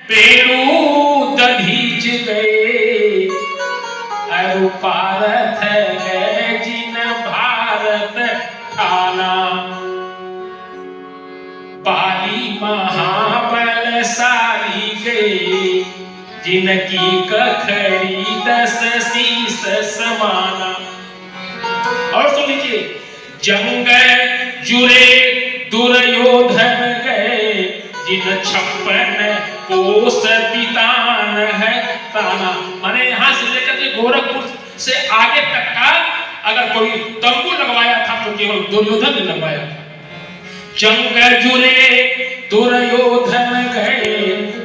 पेड़ू दधीच गए अरु पारथ गए जिन भारत ठाना। बाली महाबलशाली गए जिनकी कखरी 10 शीस समाना। और सुन लीजिए, जंग जुरे दुर्योधन गए जिन 56 कोस पितान है ताना। माने यहां से लेकर के गोरखपुर से आगे तक का अगर कोई तंबू लगवाया था तो केवल दुर्योधन ने लगवाया था। जंग जुरे दुर्योधन गए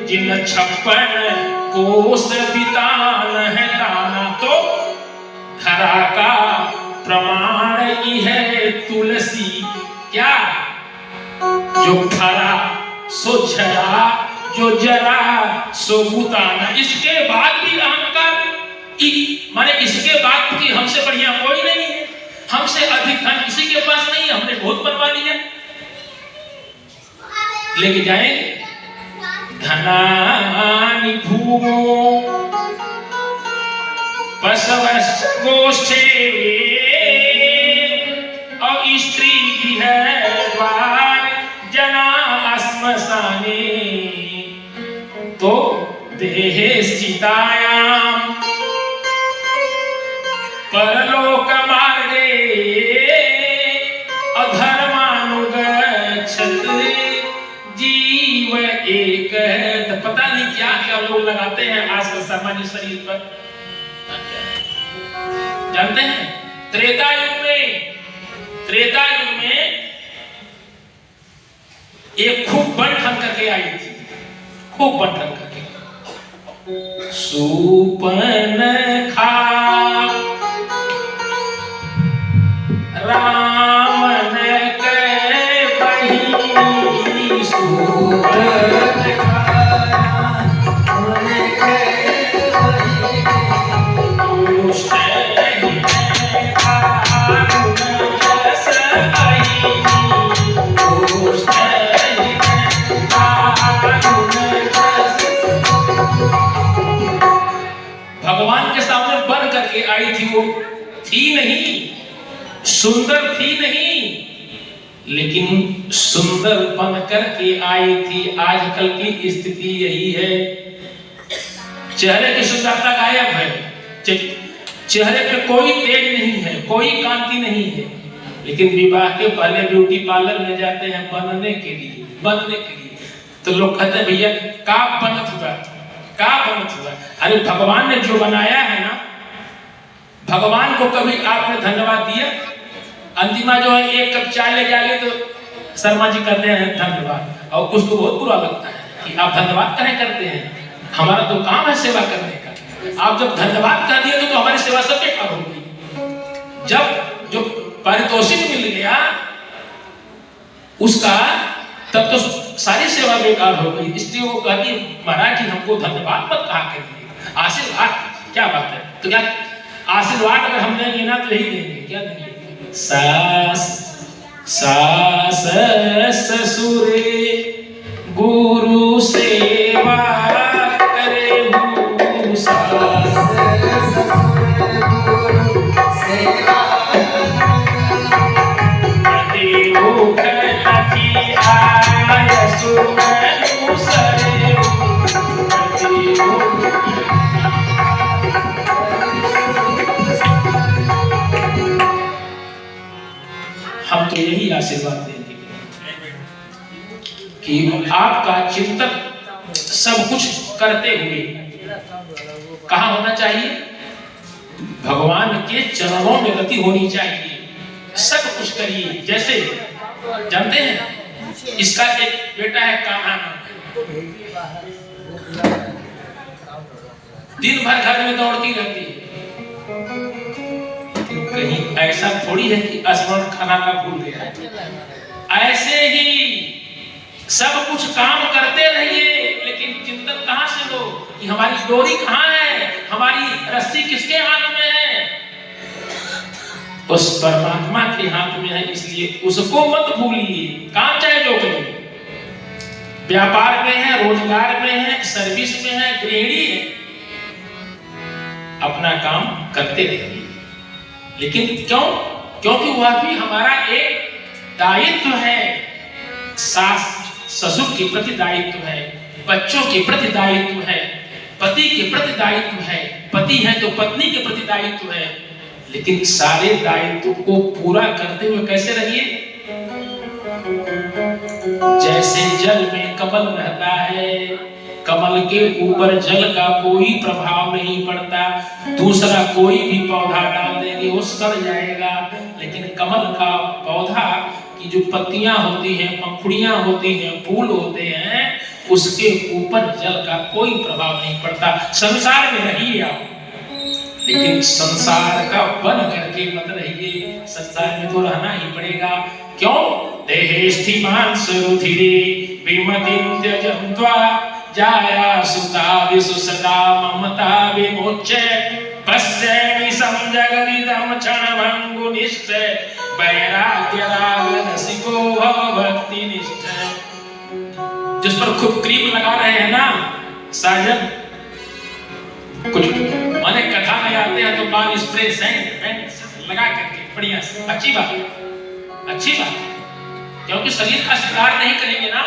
जिन 56 कोस पितान है ताना। तो धरा का प्रमाण ही है तुलसी, क्या जो खरा सो झरा जो जरा सो बुताना। इसके बाद भी अहंकार, माने इसके बाद कि हमसे बढ़िया कोई नहीं है, हमसे अधिक धन किसी के पास नहीं है, हमने बहुत बनवा लिया, लेके जाएंगे। धनानि भूमो पशवस् गोष्ठे और स्त्री गृहद्वार जना श्मशाने। तो देहे स्थितायाम परलोक मार्गे अधर्मानुगच्छत् जीव एक। पता नहीं क्या क्या लोग लगाते हैं आजकल सामान्य शरीर पर, जानते हैं? त्रेता युग में एक खूब बन ठन करके आई थी, खूब बन ठन करके। सुपन खा रामन के बहिनी सुपन खा रामन के बहिनी भगवान के सामने बन करके आई थी। वो थी नहीं, सुंदर थी नहीं, लेकिन सुंदर बन करके आई थी। आजकल की स्थिति यही है, चेहरे की सुंदरता गायब है, चेहरे पे कोई तेज नहीं है, कोई कांति नहीं है, लेकिन विवाह के पहले ब्यूटी पार्लर में जाते हैं बनने के लिए। तो लोग कहते हैं भैया का बनत हुआ, का बनत हुआ। अरे भगवान ने जो बनाया है ना, भगवान को कभी आपने धन्यवाद दिया? अंतिमा जो है एक कप चाय ले जाएंगे तो शर्मा जी कहते हैं धन्यवाद, और उसको बहुत बुरा लगता है कि आप धन्यवाद कहे करते हैं, हमारा तो काम है सेवा करने का। आप जब धन्यवाद कर दिए तो हमारी सेवा सब बेकार होगी। जब जो पारितोषिक मिल गया उसका, तब तो सारी सेवा बेकार हो गई। इसलिए वो कहती महाराज जी हमको धन्यवाद मत कहा करिए, आशीर्वाद। क्या बात है? तो क्या आशीर्वाद अगर हम देंगे ना तो यही देंगे, क्या देंगे? सास सास ससुर गुरु सेवा करे हूँ, सास ससुर गुरु सेवा हम तो यही आशीर्वाद देंगे कि आपका चिंतन सब कुछ करते हुए कहाँ होना चाहिए? भगवान के चरणों में गति होनी चाहिए। सब कुछ करिए। जैसे जानते हैं इसका एक बेटा है कान्हा, दिन भर घर में दौड़ती रहती है, कहीं ऐसा थोड़ी है कि स्मरण खाना का भूल गया है। ऐसे ही सब कुछ काम करते रहिए, लेकिन चिंतन कहां से लो कि हमारी डोरी कहां है, हमारी रस्सी किसके हाथ में है? उस परमात्मा के हाथ में है, इसलिए उसको मत भूलिए। काम चाहे जो करिए, व्यापार में है, रोजगार में है, सर्विस में है, गृहिणी है, अपना काम करते रहिए। लेकिन क्यों? क्योंकि वह भी हमारा एक दायित्व है, सास ससुर के प्रति दायित्व है, बच्चों के प्रति दायित्व है, पति के प्रति दायित्व है, पति है तो पत्नी के प्रति दायित्व है। लेकिन सारे दायित्व को पूरा करते हुए कैसे रहिए? जैसे जल में कमल रहता है, कमल के ऊपर जल का कोई प्रभाव नहीं पड़ता, दूसरा कोई भी पौधा डाल देंगे वो सड़ जाएगा, लेकिन कमल का पौधा की जो पत्तियां होती हैं, पंखुड़ियां होती हैं, फूल होते हैं, उसके ऊपर जल का कोई प्रभाव नहीं पड़ता। संसार में रहिए आप, लेकिन संसार का बन करके मत रहिए। संसार में तो रहना ही पड़ेगा। क्यों? देहे स्थिमान सुरुधिरे विमतिं त्यजन्त्वा जाया सुता विसुसदा ममता विमुच्य पश्येमि संजगरिदं क्षणभंगुनिष्ठ वैराग्य राग रसिको भव भक्ति निष्ठ। जिस पर खूब क्रीम लगा रहे हैं ना साजन, कुछ माने कथा में आते हैं तो बाल स्प्रे सेंट लगा करके बढ़िया से, अच्छी बात, अच्छी बात, क्योंकि शरीर का श्रृंगार नहीं करेंगे ना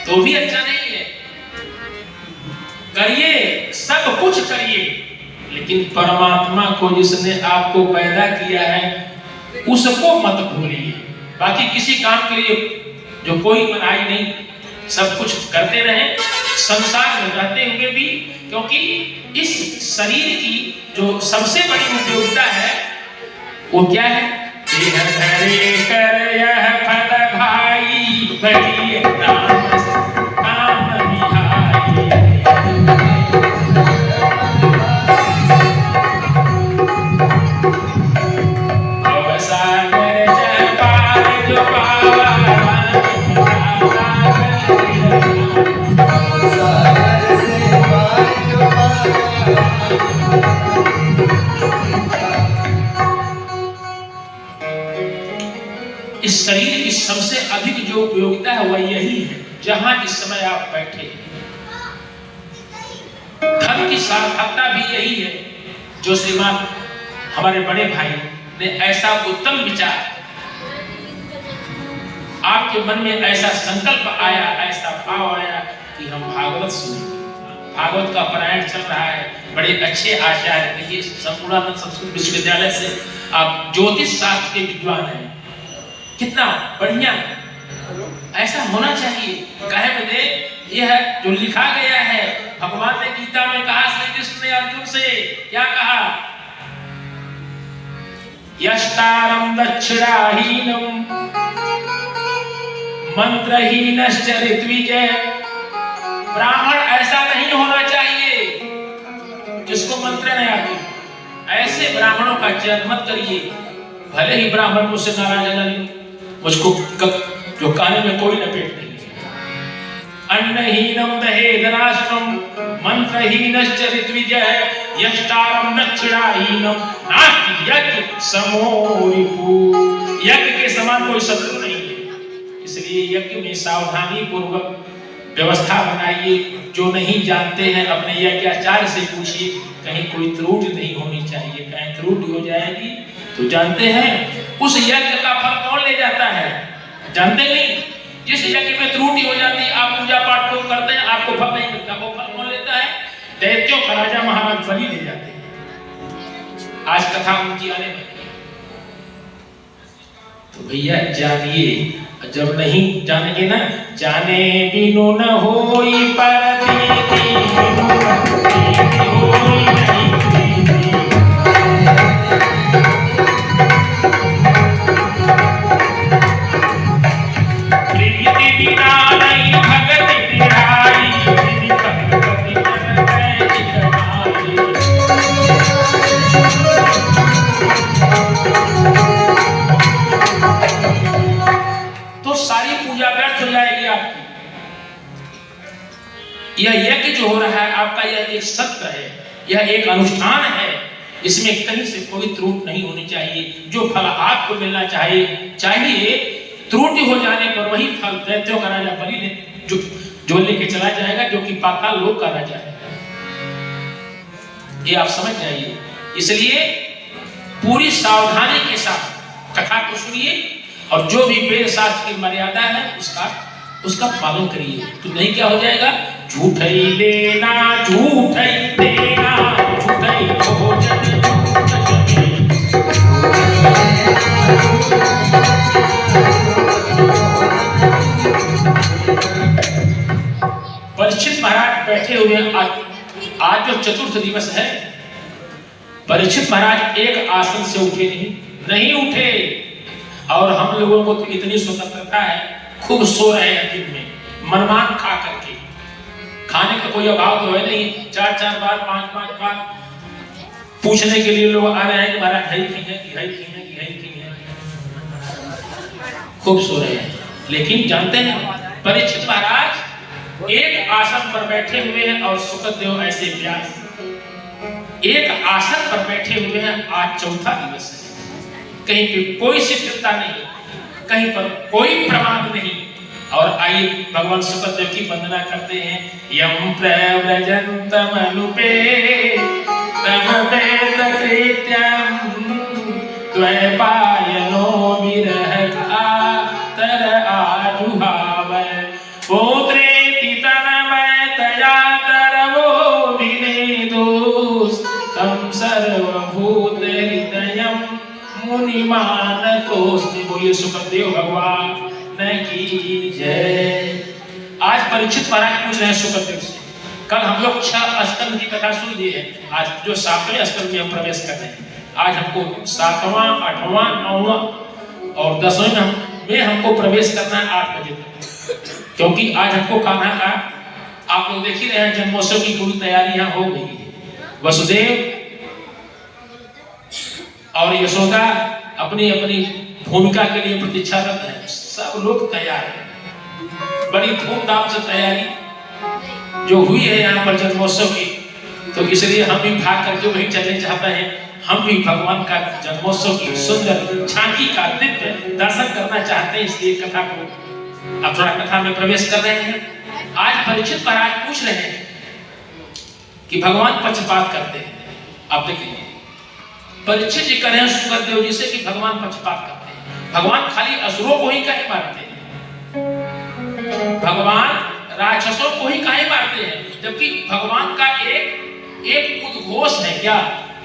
तो भी अच्छा नहीं है। करिए, सब कुछ करिए, लेकिन परमात्मा को जिसने आपको पैदा किया है उसको मत भूलिए। बाकी किसी काम के लिए जो कोई मनाही नहीं, सब कुछ करते रहें संसार में रहते हुए भी, क्योंकि इस शरीर की जो सबसे बड़ी उपयोगिता है वो क्या है? देह धरे कर यह फल भाई भरी नाम बिहाई। सागर जय पार जो पावा इस शरीर की सबसे अधिक जो उपयोगिता है वह यही है, जहां इस समय आप बैठे। धर्म की सार्थकता भी यही है, जो श्रीमान हमारे बड़े भाई ने ऐसा उत्तम विचार, आपके मन में ऐसा संकल्प आया, ऐसा भाव आया कि हम भागवत सुनेंगे। भागवत का पारायण चल रहा है, बड़े अच्छे आचार्य, देखिए संपूर्णानंद संस्कृत विश्वविद्यालय से आप ज्योतिष शास्त्र के विद्वान हैं, कितना बढ़िया, ऐसा होना चाहिए। कहे बदे यह जो लिखा गया है, भगवान ने गीता में कहा, श्री कृष्ण ने अर्जुन से क्या कहा? यष्टारं दक्षिणाहीनं मंत्रहीनश्च ऋत्विजय। ब्राह्मण ऐसा नहीं होना चाहिए जिसको मंत्र नहीं आते, ऐसे ब्राह्मणों का चयन मत करिए। भले ही ब्राह्मण मुझसे नाराज है, मुझको जो कहने में कोई लपेट नहीं है। अन्नहीनम दहेदनाशनम मंत्रहीनश्च ऋत्विजय यष्टारं दक्षिणाहीनम नास्ति यज्ञ समो रिपु। यज्ञ के समान कोई शत्रु नहीं है, इसलिए यज्ञ में सावधानी पूर्वक व्यवस्था बनाइए। जो नहीं जानते हैं अपने यज्ञाचार्य से पूछिए, कहीं कोई त्रुटि नहीं होनी चाहिए। कहीं त्रुटि हो जाएगी तो जानते हैं उस यज्ञ का फल कौन ले जाता है? जानते नहीं? जिस यज्ञ में त्रुटि हो जाती है, आप पूजा पाठ को करते हैं, आपको फल नहीं मिलता, वो फल कौन लेता है? दैत्यों का राजा महाराज बलि ले जाते हैं। आज कथा उनकी आने वाली है, तो भैया जानिए। जब नहीं जानेंगे ना, जाने बिनु न होई परतीति, होई नहीं प्रीति बिना नहीं भगति बिहाई, भगति जन चितनाई। तो सारी पूजा व्यर्थ हो जाएगी आपकी। यह यज्ञ जो हो रहा है आपका, यह एक सत्य है, यह एक अनुष्ठान है, इसमें कहीं से कोई त्रुटि नहीं होनी चाहिए। जो फल आपको मिलना चाहिए, त्रुटि हो जाने पर वही फल दैत्यों का राजा बलि ने जो लेके चला जाएगा, जो कि पाताल लोक का राजा है। ये आप समझ जाइए। इसलिए पूरी सावधानी के साथ कथा को सुनिए और जो भी वेद शास्त्र की मर्यादा है उसका पालन करिए। तो नहीं क्या हो जाएगा, झूठ ही लेना, झूठ ही देना, झूठ ही भोजन, परीक्षित महाराज बैठे हुए। आज जो चतुर्थ दिवस है, परीक्षित महाराज एक आसन से उठे नहीं उठे। और हम लोगों को तो इतनी स्वतंत्रता है, खूब सो रहे हैं दिन में, मनमान खा करके। खाने का कोई अभाव तो है नहीं। 4-4 बार 5-5 बार पूछने के लिए लोग आ रहे हैं कि महाराज है कि है, खूब सो रहे हैं। लेकिन जानते हैं परीक्षित महाराज एक आसन पर बैठे हुए हैं और सुखदेव ऐसे व्यास एक आसन पर बैठे हुए हैं। आज चौथा दिवस है, कहीं पे कोई शिथिलता नहीं, कहीं पर कोई प्रमाद नहीं। और आइए भगवान सुखदेव की वंदना करते हैं। यम प्रव्रजन्तम अनुपे तम वेद कृत्यम द्वैपायनो विरहका तर आजुहावै पुत्रेति तन्मय तया तरवो विनेदुस् तम सर्वभूत हृदयम मुनिमानतोस्मि। बोलिए सुखदेव भगवान की जय। आज परीक्षित महाराज पूछ रहे हैं सुखदेव से। कल हम लोग 6 स्कंद की कथा सुन लिए हैं। आज जो 7वें स्कंद में हम प्रवेश कर रहे हैं। आज हमको 7वां, 8वां, 9वां और 10वें में हमको प्रवेश करना है 8 बजे तक। क्योंकि आज हमको कान्हा का, आप लोग देख ही रहे हैं, जन्मोत्सव की पूरी तैयारियां हो गई है। वसुदेव और यशोदा अपनी अपनी भूमिका के लिए प्रतीक्षारत है। सब लोग तैयार हैं, बड़ी धूमधाम से तैयारी जो हुई है यहाँ पर जन्मोत्सव की। तो इसलिए हम भी भाग करके वहीं चलने चाहते हैं। हम भी भगवान का जन्मोत्सव की सुंदर झांकी का दिव्य दर्शन करना चाहते हैं। इसलिए कथा को अब थोड़ा कथा में प्रवेश कर रहे हैं। आज परीक्षित महाराज पूछ रहे हैं कि भगवान पक्षपात करते हैं। आप देखिए परीक्षित जी कह रहे हैं सुखदेव जी से कि भगवान पक्षपात करते हैं। भगवान खाली असुरों को ही काहे मारते हैं? भगवान राक्षसों को ही काहे मारते हैं? जबकि भगवान का एक उद्घोष है क्या?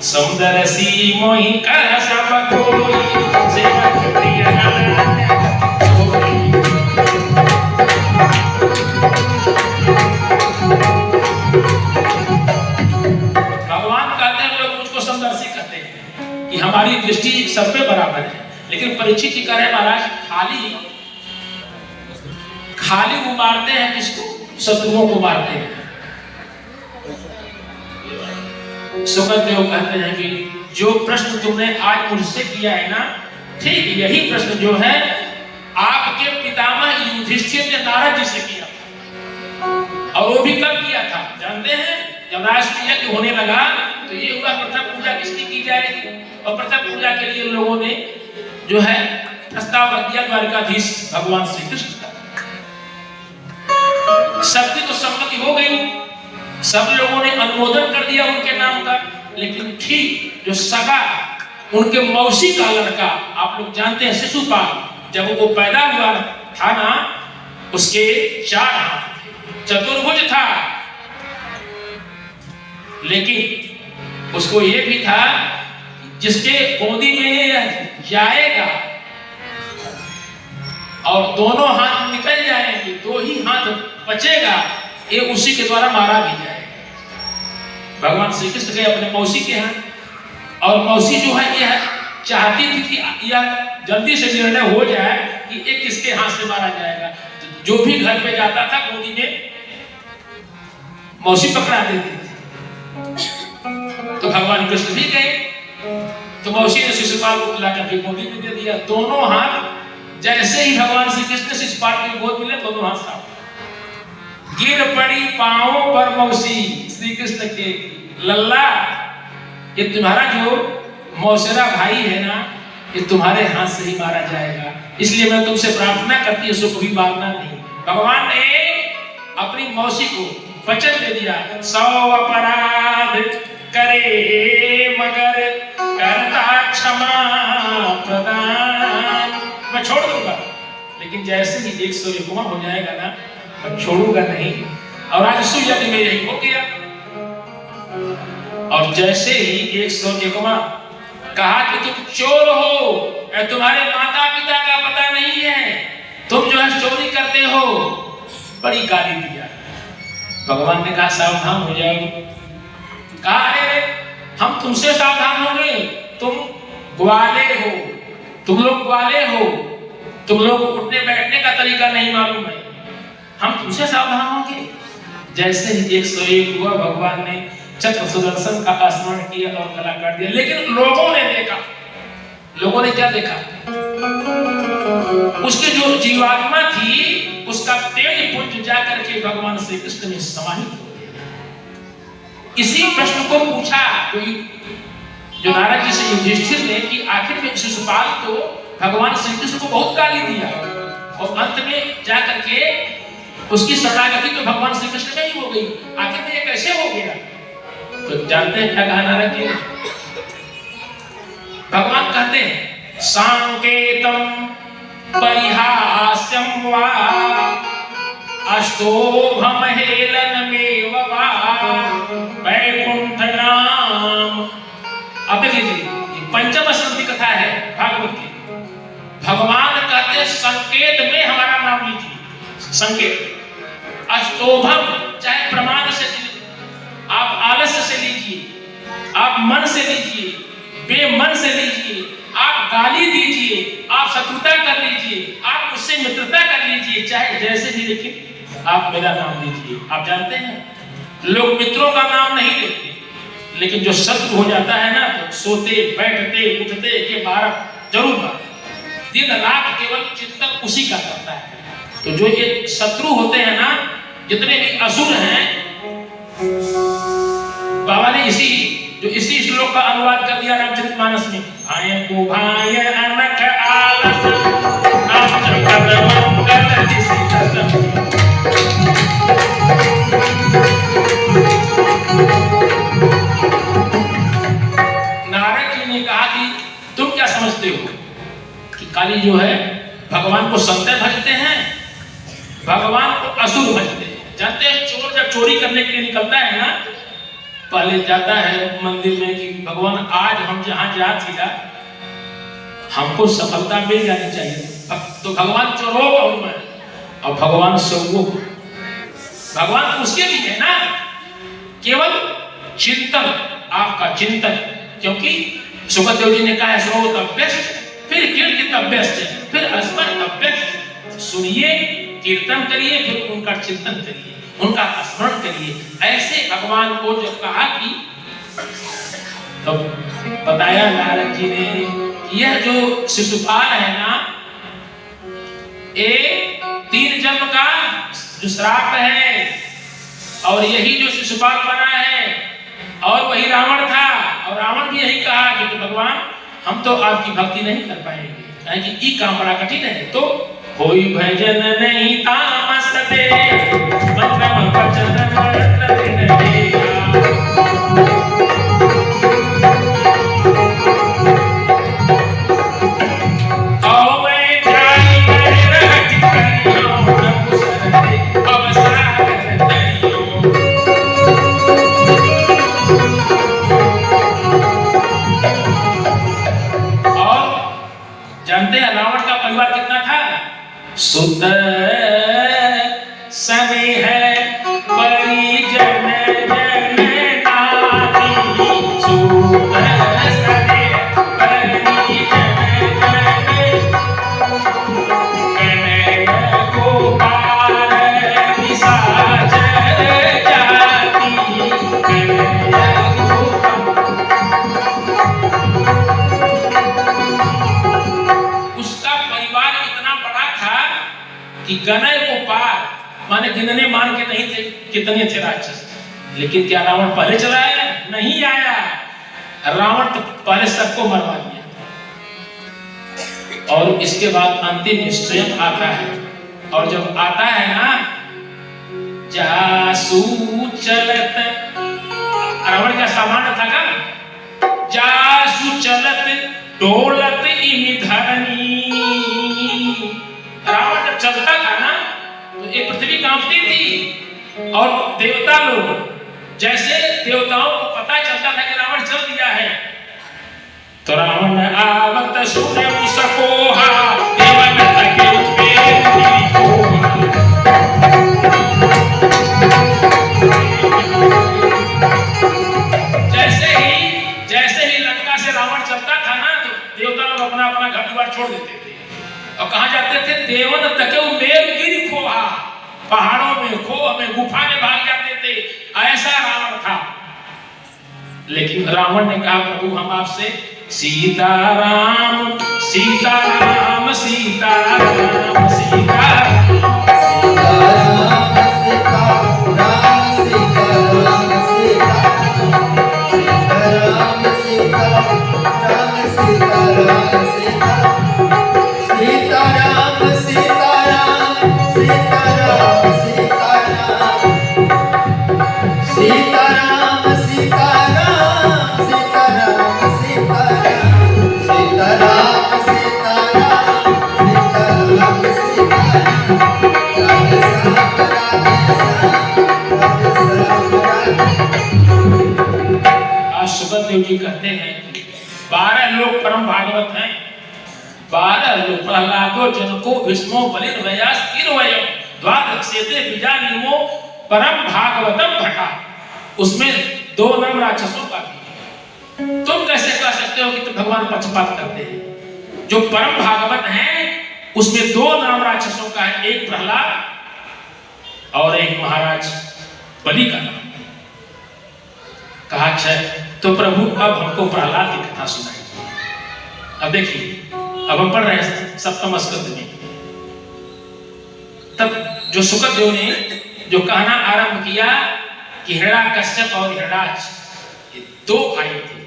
सौंदर्य सी मोहि कर सब कोई सेवक प्रिय भगवान कहते हैं लोग मुझको समदर्शी कहते हैं कि हमारी दृष्टि सब पे बराबर है। लेकिन परीक्षित जी कह रहे हैं महाराज खाली वो मारते हैं किसको? शत्रुओं को मारते हैं। सुखदेव कहते हैं कि जो प्रश्न तुमने आज मुझसे किया है ना, ठीक यही प्रश्न जो है आपके पितामह युधिष्ठिर ने नारद जी से किया था। और वो भी कब किया था जानते हैं? जब राष्ट्र यज्ञ होने लगा तो ये हुआ प्रथम पूजा किसकी की जाएगी। और प्रथम पूजा के लिए लोगों ने जो है प्रस्ताव रख दिया द्वारिकाधीश भगवान श्री कृष्ण का। सबकी तो सम्मति हो गई, सब लोगों ने अनुमोदन कर दिया उनके नाम का। लेकिन ठीक जो सगा उनके मौसी का लड़का, आप लोग जानते हैं शिशुपाल, जब वो पैदा हुआ था ना, उसके 4 हाथ, चतुर्भुज था। लेकिन उसको ये भी था जिसके गोदी में जाएगा और दोनों हाथ निकल जाएंगे, 2 ही हाथ बचेगा, ये उसी के द्वारा मारा भी जाएगा। भगवान श्री कृष्ण गए अपने मौसी के यहाँ, और मौसी जो है यह चाहती थी कि यह जल्दी से निर्णय हो जाए कि एक किसके हाथ से मारा जाएगा। तो जो भी घर पे जाता था गोदी में मौसी पकड़ा देती थी। तो भगवान कृष्ण भी गए तो मौसी ने शिशुपाल को लाकर के गोदी में दे दिया। दोनों हाथ जैसे ही भगवान श्री कृष्ण शिशुपाल की गोद मिले, दोनों हाथ साफ गिर पड़ी पांवों पर मौसी श्री कृष्ण के। लल्ला, ये तुम्हारा जो मौसेरा भाई है ना, ये तुम्हारे हाथ से ही मारा जाएगा। इसलिए मैं तुमसे प्रार्थना करती हूँ, उसको कभी मारना नहीं। भगवान ने अपनी मौसी को वचन दे दिया, 100 अपराध करे मगर करता क्षमा प्रदान, मैं छोड़ दूंगा। लेकिन जैसे ही 101 हो जाएगा ना, मैं छोड़ूंगा नहीं। और आज सुइया में यही हो गया। और जैसे ही 101 कहा कि तुम चोर हो, तुम्हारे माता पिता का पता नहीं है, तुम जो है चोरी करते हो, बड़ी गाली दिया। भगवान ने कहा सावधान हो जाओ। कहा अरे हम तुमसे सावधान हो गए, तुम ग्वाले हो, तुम लोग ग्वाले हो, तुम लोग उठने बैठने का तरीका नहीं मालूम है, हम तुमसे सावधान होंगे। जैसे ही 101 हुआ, भगवान ने चक्र सुदर्शन का स्मरण किया और गला काट दिया। लेकिन लोगों ने देखा, लोगों ने क्या देखा? उसकी जो जीवात्मा थी, उसका तेज पुंज जाकर के भगवान श्री कृष्ण में समाहित हो गया। इसी प्रश्न को पूछा कोई जो नारद जी से युधिष्ठिर ने कि आखिर में शिशुपाल तो भगवान श्री कृष्ण को बहुत गाली दिया और अंत में जाकर के उसकी शरणागति तो भगवान श्री कृष्ण में ही हो गई, आखिर में ये कैसे हो गया? तो जानते हैं क्या कहा नारद जी? भगवान कहते हैं सांकेतम परिहास्यम वा अष्टोभम हेलनमेव वा वैकुंठ नाम। अब देखिए, पंचम स्मृति कथा है भागवत की। भगवान कहते संकेत में हमारा नाम लीजिए। संकेत अष्टोभम, चाहे प्रमाण से आप आलस्य से लीजिए, आप मन से लीजिए, बेमन से लीजिए, आप गाली दीजिए, आप शत्रुता कर लीजिए, आप उससे मित्रता कर लीजिए, चाहे जैसे भी, लेकिन आप मेरा नाम लीजिए। आप जानते हैं लोग मित्रों का नाम नहीं लेते, लेकिन जो शत्रु हो जाता है ना, तो सोते बैठते उठते के 12 जरूर बात, दिन रात केवल चिंतन उसी का करता है। तो जो ये शत्रु होते हैं ना, जितने भी असुर हैं, बाबा ने इसी श्लोक का अनुवाद कर दिया रामचरितमानस में। आए को भाय अनख आलस नाम जगत मंगल जिसे कसम। नारद जी ने कहा कि तुम क्या समझते हो कि काली जो है भगवान को संत भजते हैं, भगवान को असुर भजते हैं। जानते हैं चोर जब चोरी करने के लिए निकलता है ना, पहले जाता है मंदिर में कि भगवान आज हम जहां जा थिला, हमको सफलता मिल जानी चाहिए। तो भगवान चोरों का हूं मैं और भगवान सौओं को। भगवान उसके भी है ना, केवल चिंतन, आपका चिंतन। क्योंकि सुखदेव जी ने कहा है स्रो द बेस्ट, फिर कीर्ति द बेस्ट, फिर स्मरण द बेस्ट। सुनिए, कीर्तन करिए, फिर उनका चिंतन करिए, उनका स्मरण करिए। ऐसे भगवान को जब कहा कि तो बताया नारद जी ने कि यह जो शिशुपाल है ना, ये 3 जन्म का जो श्राप है, और यही जो शिशुपाल बना है, और वही रावण था, और रावण भी यही कहा कि तो भगवान हम तो आपकी भक्ति नहीं कर पाएंगे, क्योंकि ये काम बड़ा कठिन है। तो कोई भजन नहीं तामस दे, मंत्रम वचन मंत्र दिन दिया। आओ मैं जाई रह करियो, प्रभु सरदे अवसार दरियो। और जानते हैं रावण का परिवार कितना था? सुत समय है परिजन जननाती, सुत समय परिजन कन्हैया गोपाल निशाचर जाति, कन्हैया गोपाल। उसका परिवार इतना बड़ा था कि गणय को पार माने गिनने मान के नहीं थे कितने थे राक्षस। लेकिन क्या रावण पहले चला आया? नहीं आया। रावण तो पहले सबको मरवा दिया, और इसके बाद अंतिम स्वयं आता है। और जब आता है ना, जासू चलत, रावण का सामान था का, जासू चलत डोलत इन धरनी। रावण जब चलता था ना तो ये पृथ्वी कांपती थी, और देवता लोग, जैसे देवताओं को पता चलता था कि रावण चल दिया है, तो रावण आवत सुने मुसकोहा, देवन तके जैसे ही लंका से रावण चलता था ना तो देवता लोग अपना अपना घर द्वार छोड़ देते थे और कहां जाते थे? देवन तके मेघगिरी खोहा, पहाड़ों में, खोह में, गुफा में भाग जाते थे। ऐसा रावण था। लेकिन रावण ने कहा, प्रभु हम आपसे सीताराम सीताराम सीताराम सीताराम सुखदेव जी कहते हैं कि 12 लोग परम भागवत हैं, 12 लोग, प्रहलादो जनको भीष्मो बलिन व्यास कीर्वयम द्वादशेते बीजानिमो परम भागवतम घटा। उसमें 2 नाम राक्षसों का भी है। तुम कैसे कह सकते हो कि तुम भगवान पक्षपात करते हैं? जो परम भागवत हैं उसमें 2 नाम राक्षसों का है, एक प्रहलाद और एक महाराज बलि का नाम। कहा अच्छा तो प्रभु अब हमको प्रहलाद की कथा सुनाइए। अब देखिए, अब हम पढ़ रहे हैं सप्तम स्कंद में। तब जो सुखदेव ने जो कहना आरंभ किया कि हिरण्यकश्यप और हिरण्याक्ष ये 2 भाई थे,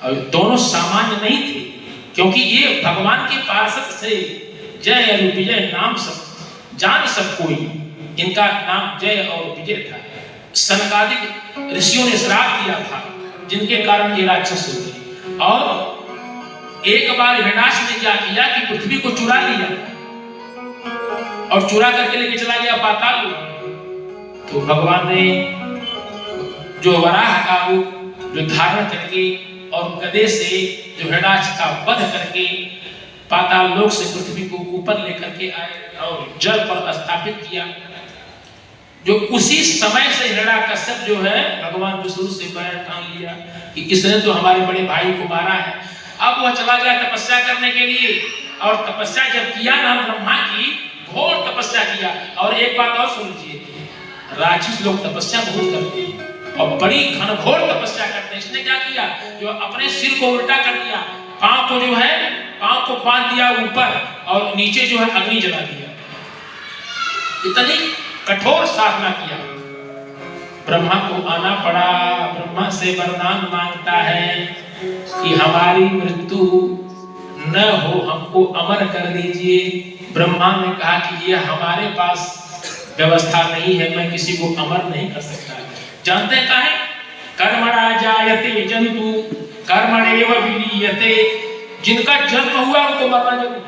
और दोनों सामान्य नहीं थे, क्योंकि ये भगवान के पार्षद से जय और विजय नाम सब जान सब कोई, इनका नाम जय और विजय था। सनकादिक ऋषियों ने श्राप दिया था जिनके कारण ये राक्षस हो गए। और एक बार हिरण्याक्ष ने क्या किया कि पृथ्वी को चुरा लिया और चुरा करके लेके चला गया पाताल। तो भगवान ने जो वराह का रूप जो धारण करके और गदे से जो हिरण्याक्ष का वध करके पाताल लोक से पृथ्वी को ऊपर लेकर के आए और जल पर स्थापित किया। जो उसी समय से हिरण्याकश्यप जो है भगवान विष्णु से पैर ठान लिया कि इसने तो हमारे बड़े भाई को मारा है। अब वह चला गया तपस्या करने के लिए, और तपस्या जब किया ना ब्रह्मा की घोर तपस्या किया। और एक बात और सुन लीजिए, राक्षस लोग तपस्या बहुत करते हैं और बड़ी घनघोर तपस्या करते हैं। इसने क्या किया? जो अपने सिर को उल्टा कर दिया, पांव को जो है पांव को बांध दिया ऊपर और नीचे जो है अग्नि जला दिया। इतनी कठोर साधना किया। ब्रह्मा को आना पड़ा, ब्रह्मा से वरदान मांगता है कि हमारी मृत्यु न हो, हमको अमर कर दीजिए। ब्रह्मा ने कहा कि ये हमारे पास व्यवस्था नहीं है, मैं किसी को अमर नहीं कर सकता। जानते हैं काहे? कर्मणा जायते जंतु कर्मणेव विलीयते। जिनका जन्म हुआ उनको मरना जरूर है।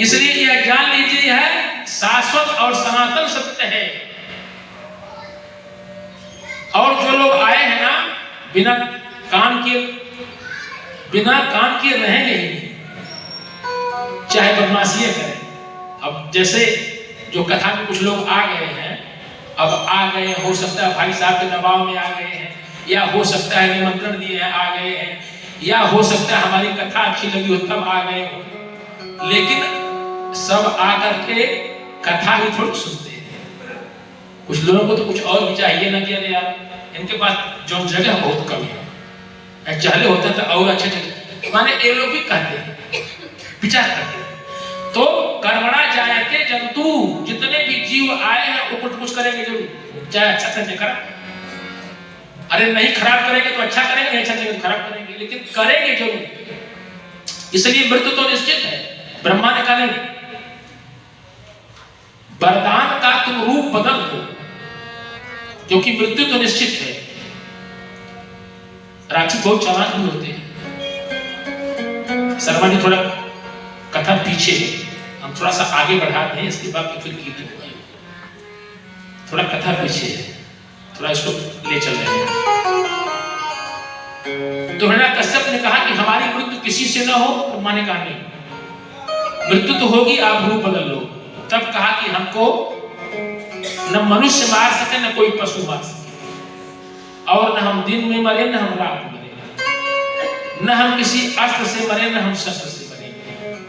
इसलिए यह जान लीजिए है शाश्वत और सनातन सत्य है। और जो लोग आए हैं ना बिना काम के रहेंगे ही नहीं, चाहे बदमाशियां करें। अब जैसे जो कथा में कुछ लोग आ गए हैं, अब आ गए, हो सकता है भाई साहब के दबाव में आ गए हैं, या हो सकता है निमंत्रण दिए हैं आ गए हैं, या हो सकता है हमारी कथा अच्छी लगी हो तब आ गए हो। लेकिन सब आकर के कथा ही थोड़ी सुनते हैं। कुछ लोगों को तो कुछ और भी चाहिए ना कि अरे यार इनके पास जो जगह बहुत कम है, चाहले होते तो और अच्छे जगह, माने ये लोग भी कहते हैं, विचार करते हैं। तो कर्मणा जायते जंतु, जितने भी जीव आए हैं वो कुछ करेंगे जरूर, चाहे अच्छा करेंगे खराब। अरे नहीं खराब करेंगे तो अच्छा करेंगे, अच्छा करेंगे तो खराब करेंगे, लेकिन करेंगे जरूर। इसलिए मृत्यु तो निश्चित है, ब्रह्मा ने कहा नहीं। वरदान का तुम रूप बदल दो, क्योंकि मृत्यु तो निश्चित है। रांची बहुत चालाक भी होते हैं। शर्मा जी थोड़ा कथा पीछे है, हम थोड़ा सा आगे बढ़ाते हैं, इसके बाद फिर गीत होगा। थोड़ा कथा पीछे है, थोड़ा इसको ले चल रहे हैं। तो हिरण्यकश्यप ने कहा कि हमारी मृत्यु किसी से न हो। ब्रह्मा ने कहा नहीं, मृत्यु तो होगी, आप रूप बदल लो। तब कहा कि हमको न मनुष्य मार सके, न कोई पशु मार सके, और न हम दिन में मरे, न हम रात में मरे, न हम किसी अस्त्र से मरे, न हम शस्त्र से मरे।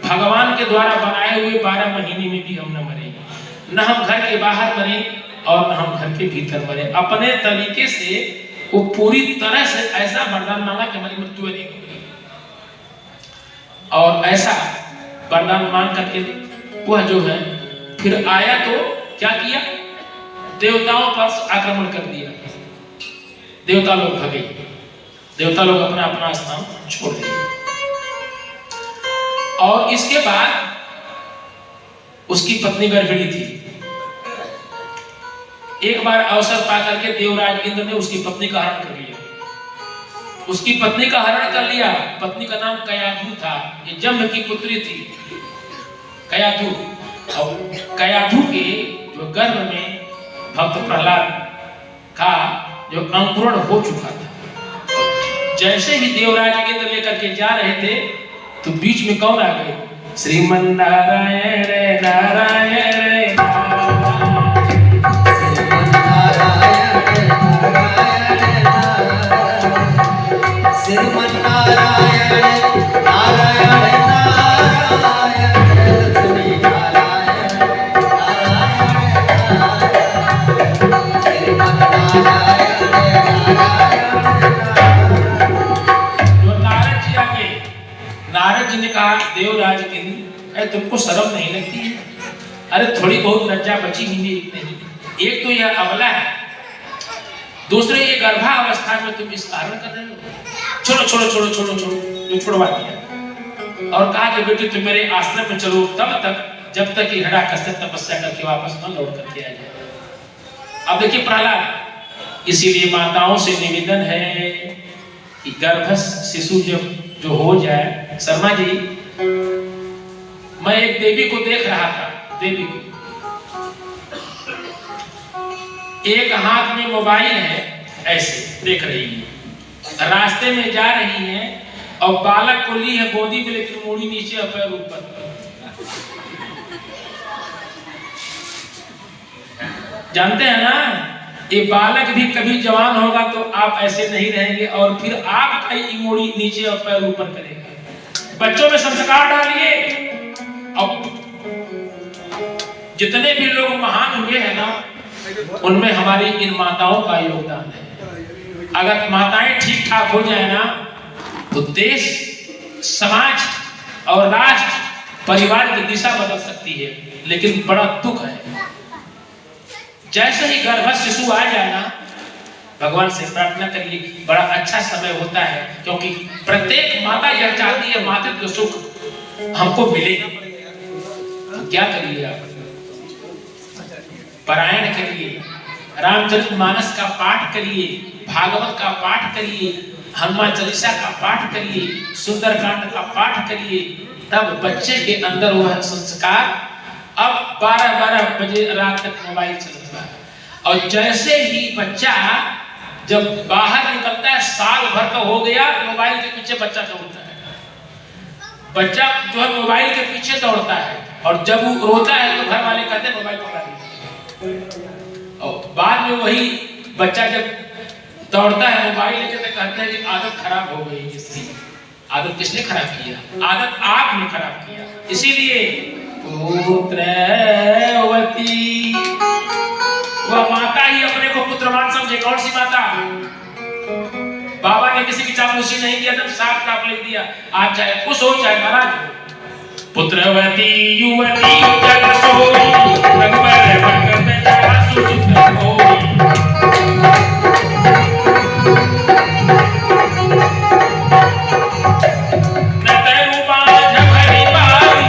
भगवान के द्वारा बनाए हुए 12 महीने में भी हम न मरे, न हम घर के बाहर मरे और न हम घर के भीतर मरे। अपने तरीके से वो पूरी तरह से ऐसा वरदान मांगा कि हमारी मृत्यु नहीं होगी। और ऐसा वरदान मांग करके वह जो है फिर आया, तो क्या किया, देवताओं पर आक्रमण कर दिया। देवता लोग भागे, देवता लोग अपना अपना स्थान छोड़ दिए। और इसके बाद उसकी पत्नी गर्भिणी थी। एक बार अवसर पाकर के देवराज इंद्र ने उसकी पत्नी का हरण कर लिया। उसकी पत्नी का हरण कर लिया। पत्नी का नाम कयाधु था, ये जम्भ की पुत्री थी कयाधु। और कयाधु के जो गर्भ में भक्त प्रहलाद का जो अंकुरण हो चुका था। जैसे ही देवराज इंद्र लेकर के जा रहे थे, तो बीच में कौन आ गए, श्रीमन नारायण नारायण देवराज इंद्र, तुमको शर्म नहीं लगती है? अरे थोड़ी बहुत लज्जा बची नहीं। एक तो यह अबला है, दूसरे ये गर्भावस्था में तुम इस कारण कर रहे हो। छोड़ो छोड़ो छोड़ो छोड़ो छोड़ो, जो छुड़वा दिया। और कहा कि बेटी तुम मेरे आश्रम में चलो, तब तक जब तक कि हिरण्यकश्यप तपस्या करके वापस न लौट करके आ जाए। अब देखिए प्रहलाद, इसीलिए माताओं से निवेदन है कि गर्भस्थ शिशु जब जो हो जाए। शर्मा जी, मैं एक देवी को देख रहा था, देवी को एक हाथ में मोबाइल है, ऐसे देख रही है, रास्ते में जा रही है और बालक को ली है गोदी में, लेकिन मूड़ी नीचे और पैर ऊपर। जानते हैं ना, ये बालक भी कभी जवान होगा तो आप ऐसे नहीं रहेंगे, और फिर आपका ही मूड़ी नीचे और पैर ऊपर करेगा। बच्चों में संस्कार डालिए। अब जितने भी लोग महान हुए हैं ना, उनमें हमारी इन माताओं का योगदान है। अगर माताएं ठीक ठाक हो जाए ना, तो देश, समाज और राष्ट्र, परिवार की दिशा बदल सकती है। लेकिन बड़ा दुख है, जैसे ही गर्भस्थ शिशु आ जाए ना, भगवान से प्रार्थना करिए, बड़ा अच्छा समय होता है। क्योंकि प्रत्येक माता यह चाहती है मातृत्व सुख हमको मिले। तो क्या करिए आप, पारायण करिए, रामचरितमानस का पाठ करिए, भागवत का पाठ करिए, हनुमान चालीसा का पाठ करिए, सुंदरकांड का पाठ करिए। तब बच्चे के अंदर वह संस्कार। अब 12-12 बजे रात तक मोबाइल चलता है, और जैसे ही बच्चा जब बाहर निकलता है, साल भर का हो गया, मोबाइल के पीछे बच्चा दौड़ता है। बच्चा जो है मोबाइल के पीछे दौड़ता है, और जब वो रोता है तो घर वाले कहते हैं मोबाइल पकड़ा लीजिए। और बाद में वही बच्चा जब दौड़ता है मोबाइल लेके, तो कहते हैं कि आदत खराब हो गई इसकी। आदत किसने खराब किया? आदत आपने खराब किया। इसीलिए पुत्रवती, वह माता ही अपने को पुत्रवान समझे। कौन सी माता? बाबा ने किसी की चापलूसी नहीं किया, तब साफ साफ लिख दिया। आज चाहे खुश हो चाहे नाराज हो। पुत्रवती युवती जग सोई, रघुबर भगत जासु सुत होई। नत रूपा झभरी बाई,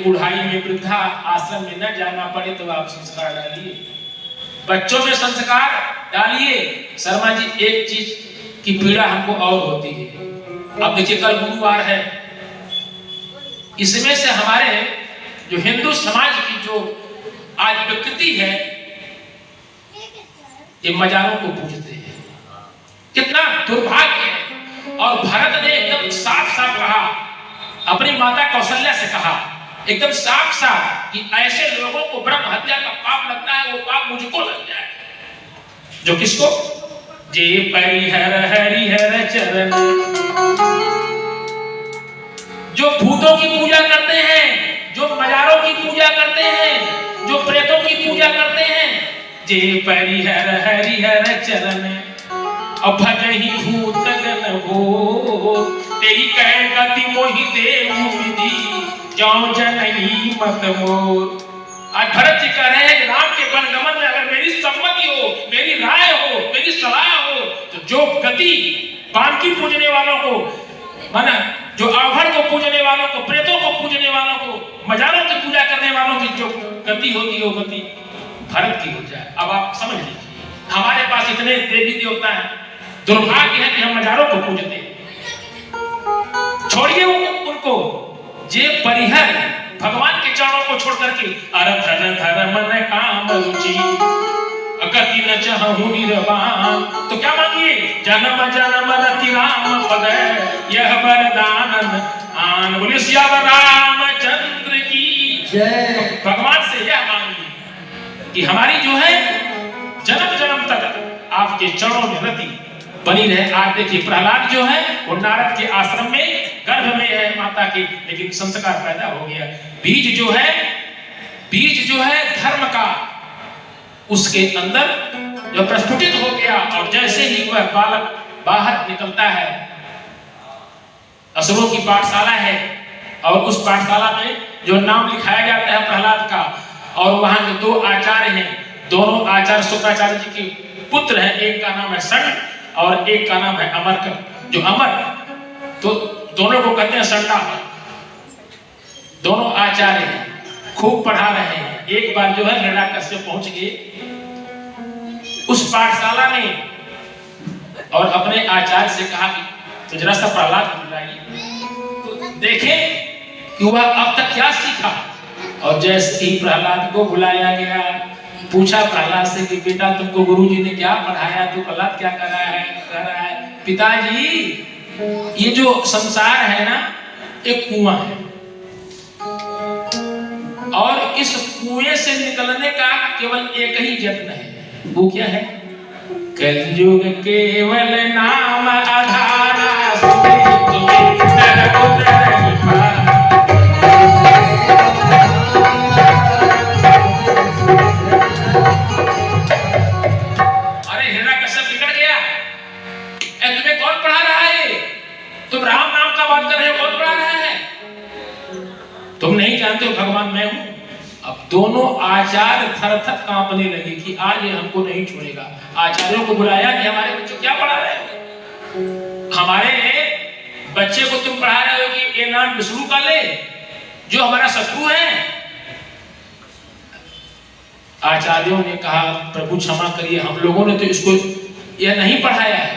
बुढ़ाई में वृद्धा आश्रम में न जाना पड़े तो आप संस्कार डालिए, बच्चों में संस्कार डालिए। शर्मा जी, एक चीज की पीड़ा हमको और होती है। अब देखिए कल गुरुवार है, इसमें से हमारे जो हिंदू समाज की जो आज विकृति है, ये मजारों को पूजते हैं। कितना दुर्भाग्य है। और भारत ने एकदम साफ साफ कहा, अपनी माता कौशल्या से कहा एकदम साफ साफ कि ऐसे लोगों को ब्रह्म हत्या का पाप लगता है, वो पाप मुझको लग जाए। जो किसको? जे परिहर हरिहर चरण, जो भूतों की पूजा करते हैं, जो मजारों की पूजा करते हैं, जो प्रेतों की पूजा करते हैं, जे परिहर हरिहर चरण अभजहि भूत गण भो, तेरी कह गति मोहि देव विधि जाऊं जननी मत मोर। आज भरत जी कह रहे हैं राम के वनगमन में अगर मेरी सम्मति हो, मेरी राय हो, मेरी सलाह हो, तो जो गति बानकी पूजने वालों को, माना जो आभर को पूजने वालों को, प्रेतों को पूजने वालों को, मजारों की पूजा करने वालों की जो गति होती है, वो गति भरत की हो जाए। अब आप समझ लीजिए, हमारे पास इतने देवी देवता हैं, दुर्भाग्य है कि हम मजारों को पूजते हैं। छोड़िए उनको, जे परिहर भगवान के चरणों को छोड़ करके अरधन धर्म मन काम रुचि अगति न चाहूं निरवान, तो क्या मांगिए? जन्म जन्म रति राम पद यह वरदान आन। बोलिए सियावर रामचंद्र की जय। भगवान से यह मांगिए कि हमारी जो है जन्म जन्म तक आपके चरणों में रति बनी रहे। आज देखिए प्रहलाद जो है वो नारद के आश्रम में गर्भ में है माता के, लेकिन संस्कार पैदा हो गया। बीज जो है धर्म का उसके अंदर जो प्रस्फुटित हो गया, और जैसे ही वह बालक बाहर निकलता है, असुरों की पाठशाला है, और उस पाठशाला में जो नाम लिखाया जाता है प्रहलाद का, और वहां के दो आचार्य हैं, दोनों आचार्य शुक्राचार्य जी के पुत्र हैं, एक का नाम है षण और एक का नाम है अमर। जो अमर तो दोनों को कहते हैं संडा, दोनों आचार्य हैं, खूब पढ़ा रहे हैं। एक बार जो है हिरण्यकश्यप पहुंच गए उस पाठशाला में और अपने आचार्य से कहा कि तो जरा सा प्रहलाद को बुलाइए, तो देखें कि वह अब तक क्या सीखा। और जैसे ही प्रहलाद को बुलाया गया, पूछा प्रहलाद से कि बेटा तुमको गुरुजी ने क्या पढ़ाया? तो प्रहलाद क्या कर रहा है? कह रहा है पिताजी ये जो संसार है ना, एक कुआं है, और इस कुएं से निकलने का केवल एक ही यत्न है। वो क्या है? कलयुग केवल नाम आधारा तुम राम नाम का बात कर रहे हो, कौन पढ़ा रहा है? तुम नहीं जानते हो भगवान मैं हूं। अब दोनों आचार्य थर-थर कांपने लगे कि आज ये हमको नहीं छोड़ेगा। आचार्यों को बुलाया कि हमारे बच्चों क्या पढ़ा रहे हो? हमारे बच्चे को तुम पढ़ा रहे हो कि ये नाम विष्णु का ले, जो हमारा शत्रु है। आचार्यों ने कहा प्रभु क्षमा करिए, हम लोगों ने तो इसको यह नहीं पढ़ाया है,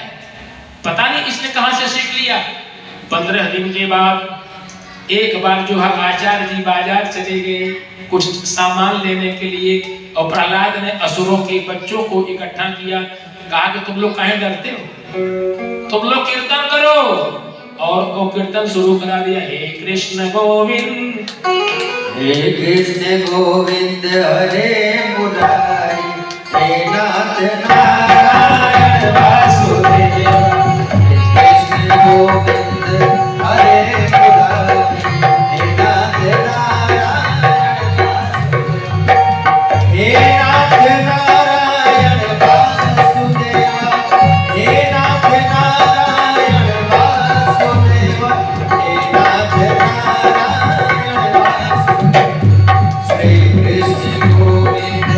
पता नहीं इसने कहां से सीख लिया। 15 दिन के बाद एक बार जो है आचार्य जी बाजार चले गए कुछ सामान लेने के लिए, और प्रहलाद ने असुरों के बच्चों को इकट्ठा किया, कहा कि तुम लोग काहे डरते हो, तुम लोग कीर्तन करो। और वो कीर्तन शुरू करा दिया, हे कृष्ण गोविंद हरे मुरारी, हे नाथ नारायण वासुदेव, कृष्ण गोविंद हरे मुरारी, हे नाथ नारायण वासुदेव, हे नाथ नारायण वासुदेव, हे नाथ नारायण वासुदेव, हे नाथ नारायण वासुदेव, श्री कृष्ण गोविंद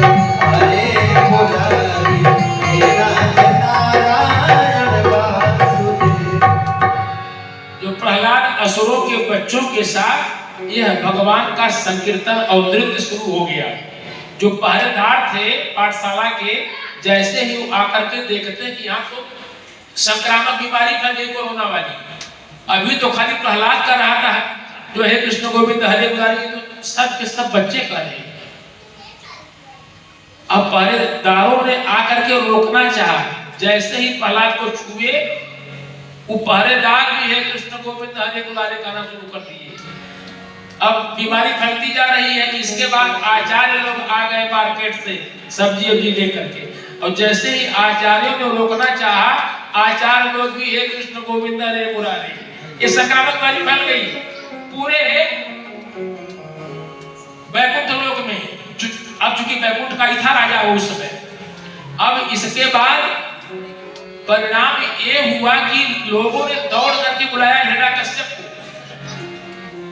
हरे मुरारी, हे नाथ नारायण वासुदेव। जो प्रहलाद असुरों के बच्चों के साथ यह भगवान का संकीर्तन और नृत्य शुरू हो गया। जो पहरेदार थे पाठशाला के, जैसे ही वो आकर के देखते कि यहाँ तो संक्रामक बीमारी फैल गई, कोरोना वाली। अभी तो खाली प्रहलाद कर रहा था जो हे कृष्ण गोविंद हरे मुरारी, तो सब के सब बच्चे कर रहे। अब पहरेदारों ने आकर के रोकना चाहा, जैसे ही प्रहलाद को छुए वो पहरेदार भी है कृष्ण गोविंद हरे मुरारी कहना शुरू कर दिए। अब बीमारी फैलती जा रही है। इसके बाद आचार्य लोग आ गए मार्केट से सब्जी वब्जी लेकर के, और जैसे ही आचार्यों ने रोकना चाहा, आचार्य लोग भी हे कृष्ण गोविंद हरे मुरारी, ये संक्रामक बीमारी फैल गई पूरे वैकुंठ लोक में। अब चूंकि वैकुंठ का ही था राजा उस समय। अब इसके बाद परिणाम ये हुआ कि लोगों ने दौड़ करके बुलाया हिरण्यकश्यप को,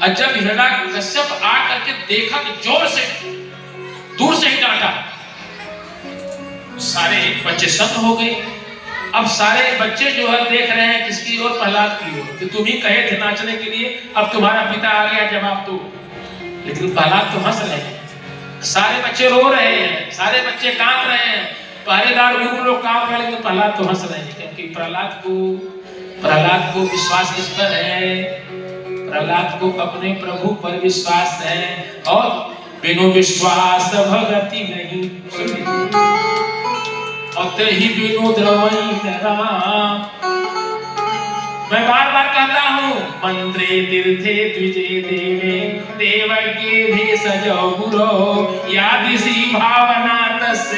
और जब हिरण्यकश्यप आ करके देखा तो जोर से दूर से ही डांटा। सारे बच्चे शांत हो गए। अब सारे बच्चे जो है देख रहे हैं किसकी ओर, प्रहलाद की ओर, कि तुम ही कहे थे नाचने के लिए, अब तुम्हारा पिता आ गया जवाब दो। लेकिन प्रहलाद तो हंस रहे हैं, सारे बच्चे रो रहे हैं, सारे बच्चे कांप रहे हैं, पहरेदार गुरु लोग कांप रहे हैं, लेकिन प्रहलाद तो हंस रहे हैं, क्योंकि प्रहलाद को विश्वास किस पर है? प्रहलाद को अपने प्रभु पर विश्वास है, और बिनु विश्वास भगति नहीं, और ही बिनु द्रवई राम। मैं बार बार कहता हूँ, मंत्रे तीर्थे द्विजे देवे देवज्ञे भी सजो गुरो, यादिसी भावना तस्य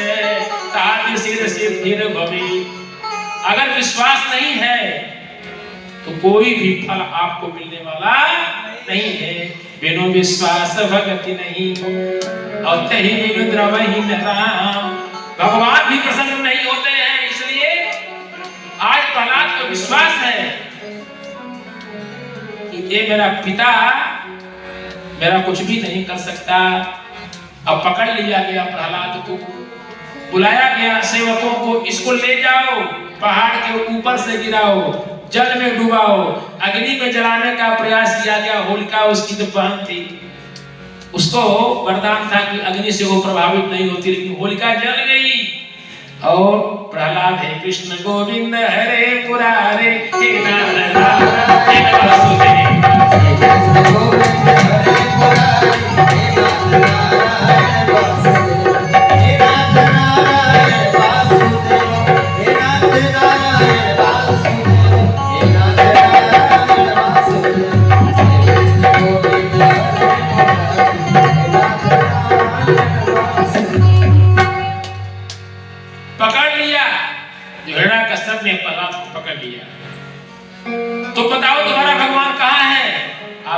तादिसिर सिद्धिर भवे। अगर विश्वास नहीं है तो कोई भी फल आपको मिलने वाला नहीं है। बिनु विश्वास भगति नहीं, और तहि बिनु द्रवहि राम। भगवान भी प्रसन्न नहीं होते हैं, इसलिए आज प्रहलाद को विश्वास है कि ये मेरा पिता मेरा कुछ भी नहीं कर सकता। अब पकड़ लिया गया प्रहलाद को, बुलाया गया सेवकों को, इसको ले जाओ, पहाड़ के ऊपर से गिराओ, जल में डुबाओ, अग्नि में जलाने का प्रयास किया गया। होलिका उसकी जो बहन थी, उसको वरदान था कि अग्नि से वो प्रभावित नहीं होती, लेकिन होलिका जल गई। और प्रहलाद है कृष्ण गोविंद हरे मुरारे, हे नाथ नारायण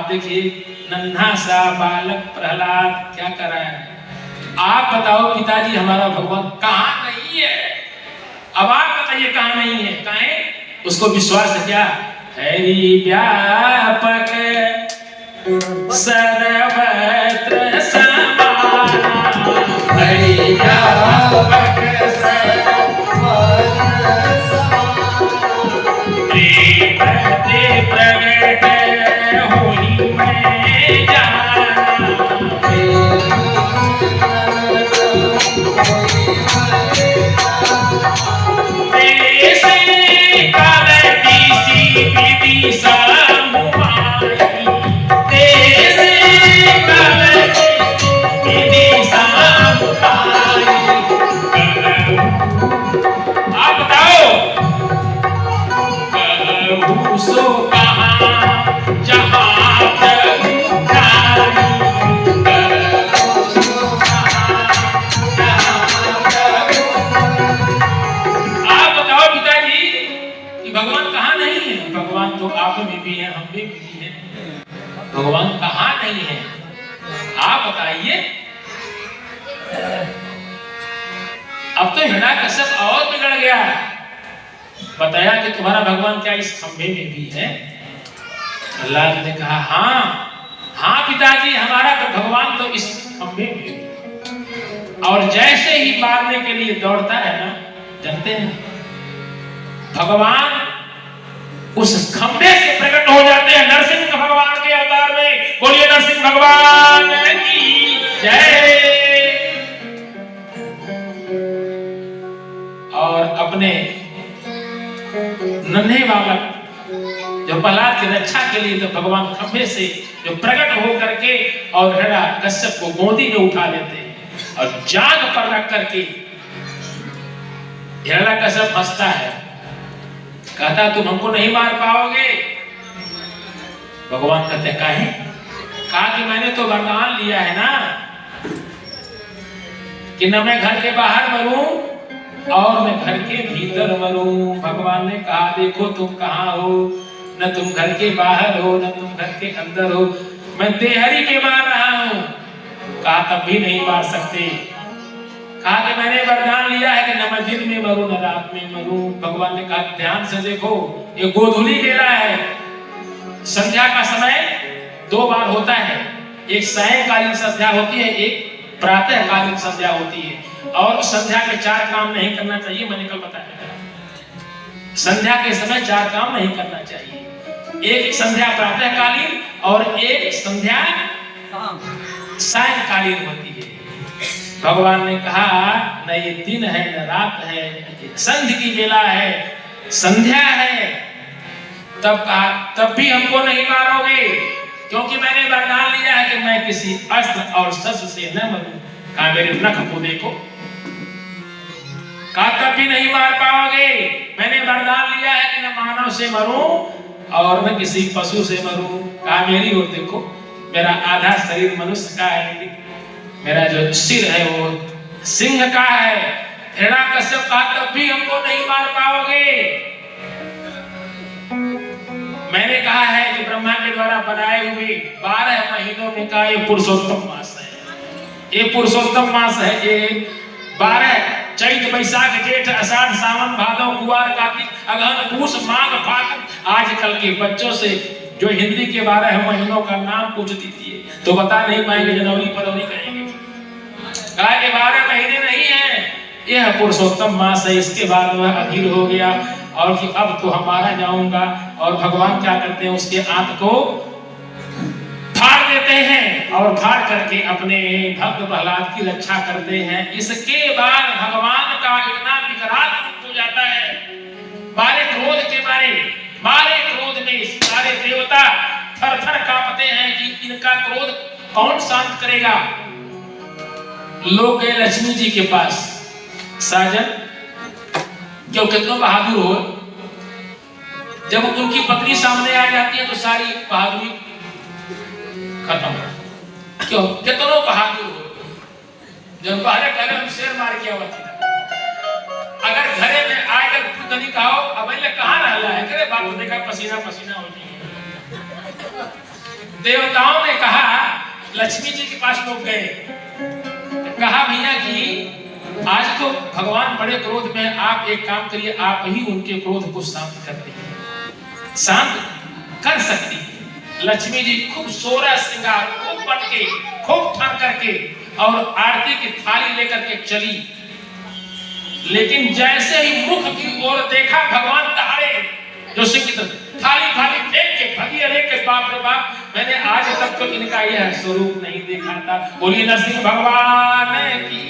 देखिए नन्हा सा बालक प्रहलाद क्या कर रहा है। आप बताओ पिताजी हमारा भगवान कहाँ नहीं है? अब आप बताइए कहाँ नहीं है? कहाँ है? उसको विश्वास है क्या? हरि व्यापक सर्वत्र समाना, हरि व्यापक भगवान कहाँ नहीं है? आप बताइए। अब तो हिरण्यकश्यप और बिगड़ गया। बताया कि तुम्हारा भगवान क्या इस खंभे में भी है? प्रहलाद ने कहा हाँ हाँ पिताजी, हमारा तो भगवान तो इस खंभे में भी। और जैसे ही मारने के लिए दौड़ता है ना, जानते हैं भगवान उस खंभे से प्रकट हो जाते हैं नरसिंह भगवान के अवतार में। बोलिए नरसिंह भगवान की जय। और अपने नन्हे बालक जो प्रहलाद की रक्षा के लिए तो भगवान खंभे से जो प्रकट हो करके और हिरण्यकश्यप को गोदी में उठा लेते हैं और जांग पर रख करके हिरण्यकश्यप हंसता है, कहता तुम हमको नहीं मार पाओगे। भगवान कहते काहे? कहा कि मैंने तो वरदान लिया है ना कि न मैं घर के बाहर मरूं और मैं घर के भीतर मरूं। भगवान ने कहा देखो तुम कहाँ हो, न तुम घर के बाहर हो न तुम घर के अंदर हो, मैं देहरी के मार रहा हूं। कहा तब भी नहीं मार सकते। कहा कि मैंने वरदान लिया है कि न मैं दिन में मरूं न रात में मरूं। भगवान ने कहा ध्यान से देखो, ये गोधूली बेला है, संध्या का समय 2 बार होता है, एक सायंकालीन संध्या होती है, एक प्रातःकालीन संध्या होती है। और संध्या के 4 काम नहीं करना चाहिए, मैंने कल बताया था। संध्या के समय 4 काम नहीं करना चाहिए, एक संध्या प्रातःकालीन और एक संध्या सायंकालीन होती है। भगवान ने कहा न ये दिन है न रात है, संध्या की बेला है, संध्या है, तब भी हमको नहीं मारोगे क्योंकि मैंने वरदान लिया है कि मैं किसी अस्त्र और शस्त्र से न मरूं। कहा मेरे नख को देखो, कहा तब भी नहीं मार पाओगे। मैंने वरदान लिया है कि न मानव से मरूं और न किसी पशु से मरूं। कहा मेरी ओर देखो, मेरा आधा शरीर मनुष्य का है, मेरा जो सिर है वो सिंह का है। हिरण्यकश्यप कहा तब भी हमको नहीं मार पाओगे। मैंने कहा है कि ब्रह्मा के द्वारा बनाए हुए 12 महीनों में का ये पुरुषोत्तम मास है, ये पुरुषोत्तम मास है। ये 12 चैत वैशाख जेठ आषाढ़ सावन भादव कुवार कार्तिक अगहन पूष माघ फागुन। आजकल के बच्चों से जो हिंदी के 12 महीनों का नाम पूछ दीजिए तो बता नहीं पाएंगे, जनवरी फरवरी कहेंगे। कहा कि 12 महीने नहीं है, यह पुरुषोत्तम मास है। इसके बाद वह अधीर हो गया और कि अब तो हमारा जाऊंगा। और भगवान क्या करते हैं, उसके आंत को फाड़ देते हैं और फाड़ करके अपने भक्त प्रहलाद की रक्षा करते हैं। इसके बाद भगवान का इतना विकराल रूप हो जाता है, मारे क्रोध के मारे क्रोध में सारे देवता थर-थर कांपते हैं कि इनका क्रोध कौन शांत करेगा। लोग गए लक्ष्मी जी के पास, साजन क्यों कितना बहादुर हो, जब उनकी पत्नी सामने आ जाती है तो सारी बहादुरी खत्म। क्यों कितनों बहादुर हो, जब बाहर घर में शेर मार के आवत अगर घरे में आकर खुद नहीं कहो अब ये कहां रहला है, करे बाप देखा पसीना पसीना हो गई। देवताओं ने कहा, लक्ष्मी जी के पास लोग गए, कहा भैया कि आज तो भगवान बड़े क्रोध में, आप एक काम करिए, आप ही उनके क्रोध को शांत कर दीजिए। शांत कर सकती है लक्ष्मी जी। खूब सोरा श्रृंगार खूब बन के खूब ठान करके और आरती की थाली लेकर के चली, लेकिन जैसे ही मुख की ओर देखा भगवान दहाड़े जो सिंह थाली फेंक के भगी। अरे के बाप रे बाप, मैंने आज तक तो इनका यह स्वरूप नहीं देखा था। बोलिए नरसिंह भगवान की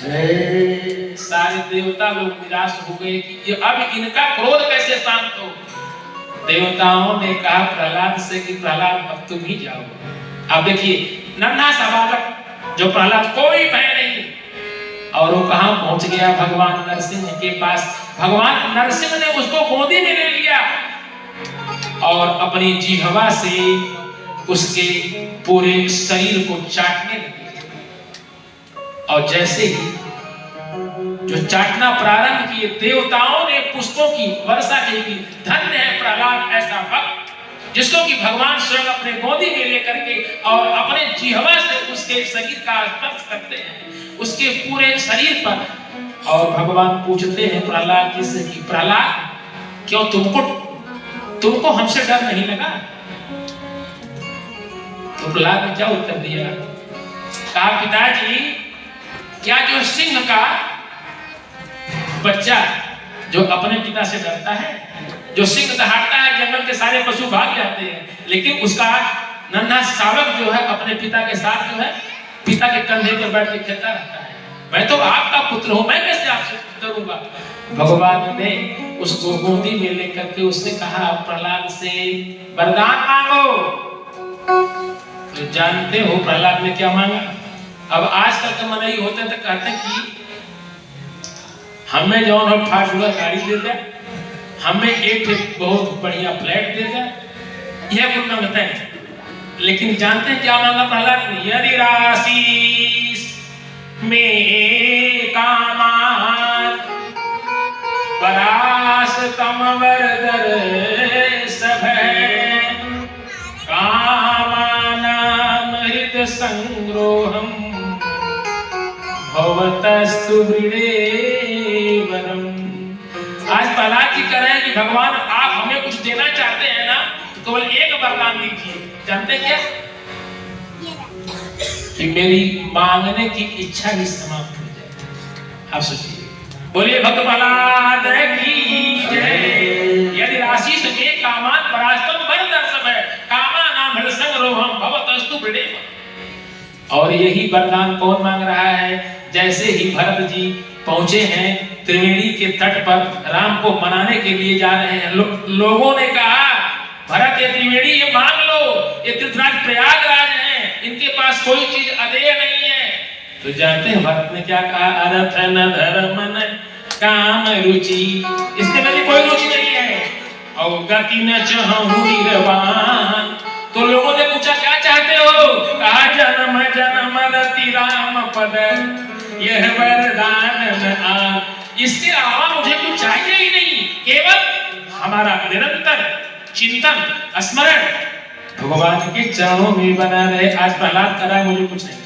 जय। सारे देवता लोग निराश हो गए कि ये अब इनका क्रोध कैसे शांत हो। देवताओं ने कहा प्रहलाद से कि प्रहलाद अब तुम ही जाओ। अब देखिए नन्हा सा बालक जो प्रहलाद, कोई भय नहीं, और वो कहां पहुंच गया, भगवान नरसिंह के पास। भगवान नरसिंह ने उसको गोदी में ले लिया और अपनी जिह्वा से उसके पूरे शरीर को चाटने लगे। और जैसे ही जो चाटना प्रारंभ किए, देवताओं ने पुष्पों की वर्षा की। धन्य है प्रहलाद ऐसा भक्त जिसको कि भगवान स्वयं अपने गोदी में लेकर के और अपने जिह्वा से उसके शरीर का स्पर्श करते हैं, उसके पूरे शरीर पर। और भगवान पूछते हैं प्रहलाद जी से कि प्रहलाद क्यों तुमको हमसे डर नहीं लगा। तो प्रहलाद ने क्या उत्तर दिया, कहा पिताजी क्या जो सिंह का बच्चा जो अपने पिता से डरता है, जो सिंह दहाड़ता है जंगल के सारे पशु भाग जाते हैं, लेकिन उसका नन्हा सावक जो है अपने पिता के साथ जो है पिता के कंधे पर बैठ के खेलता रहता है। मैं तो आपका पुत्र हूं, मैं कैसे आपसे डरूंगा। भगवान ने उसको गोदी में लेकर के उसने कहा प्रहलाद से वरदान मांगो। तो जानते हो प्रहलाद ने क्या मांगा। अब आजकल के मनई होते तो कहते कि हमें जो है फार्चूनर गाड़ी दे दे, हमें एक बहुत बढ़िया फ्लैट दे दे, यह कुल मांगते हैं। लेकिन जानते हैं क्या मांगा प्रहलाद ने। यदि राशि में कामान परास तम वरदर सब कामानाम हृद संग्रोहम भवतस्तु वरम। आज प्रहलाद जी कह रहे हैं कि भगवान आप हमें कुछ देना चाहते हैं ना तो केवल एक वरदान दीजिए। जानते क्या कि मेरी मांगने की इच्छा ही समाप्त हो जाए। आप सोचिए, बोलिए भक्त प्रहलाद की जय। यदि राशि से कामान परास्तम वरदर सब कामा नाम हृदय संग्रोहम भवतस्तु वरम। और यही वरदान कौन मांग रहा है। जैसे ही भरत जी पहुंचे हैं त्रिवेणी के तट पर राम को मनाने के लिए जा रहे हैं, लोगों ने कहा भरत ये त्रिवेणी ये मांग लो, ये तीर्थराज प्रयागराज है, इनके पास कोई चीज अदेय नहीं है। तो जानते हैं भरत ने क्या कहा। अर्थ न धर्म न काम रुचि, इसमें मेरी कोई रुचि नहीं है। और गति न चाहूं निर्वाण। तो लोगों ने पूछा क्या चाहते हो। कहा जन्म जन्म रति राम पद यह वरदान न आ। इसके अलावा मुझे कुछ चाहिए ही नहीं, केवल हमारा निरंतर चिंतन स्मरण भगवान के चरणों में बना रहे। आज प्रहलाद कर रहा है मुझे कुछ नहीं।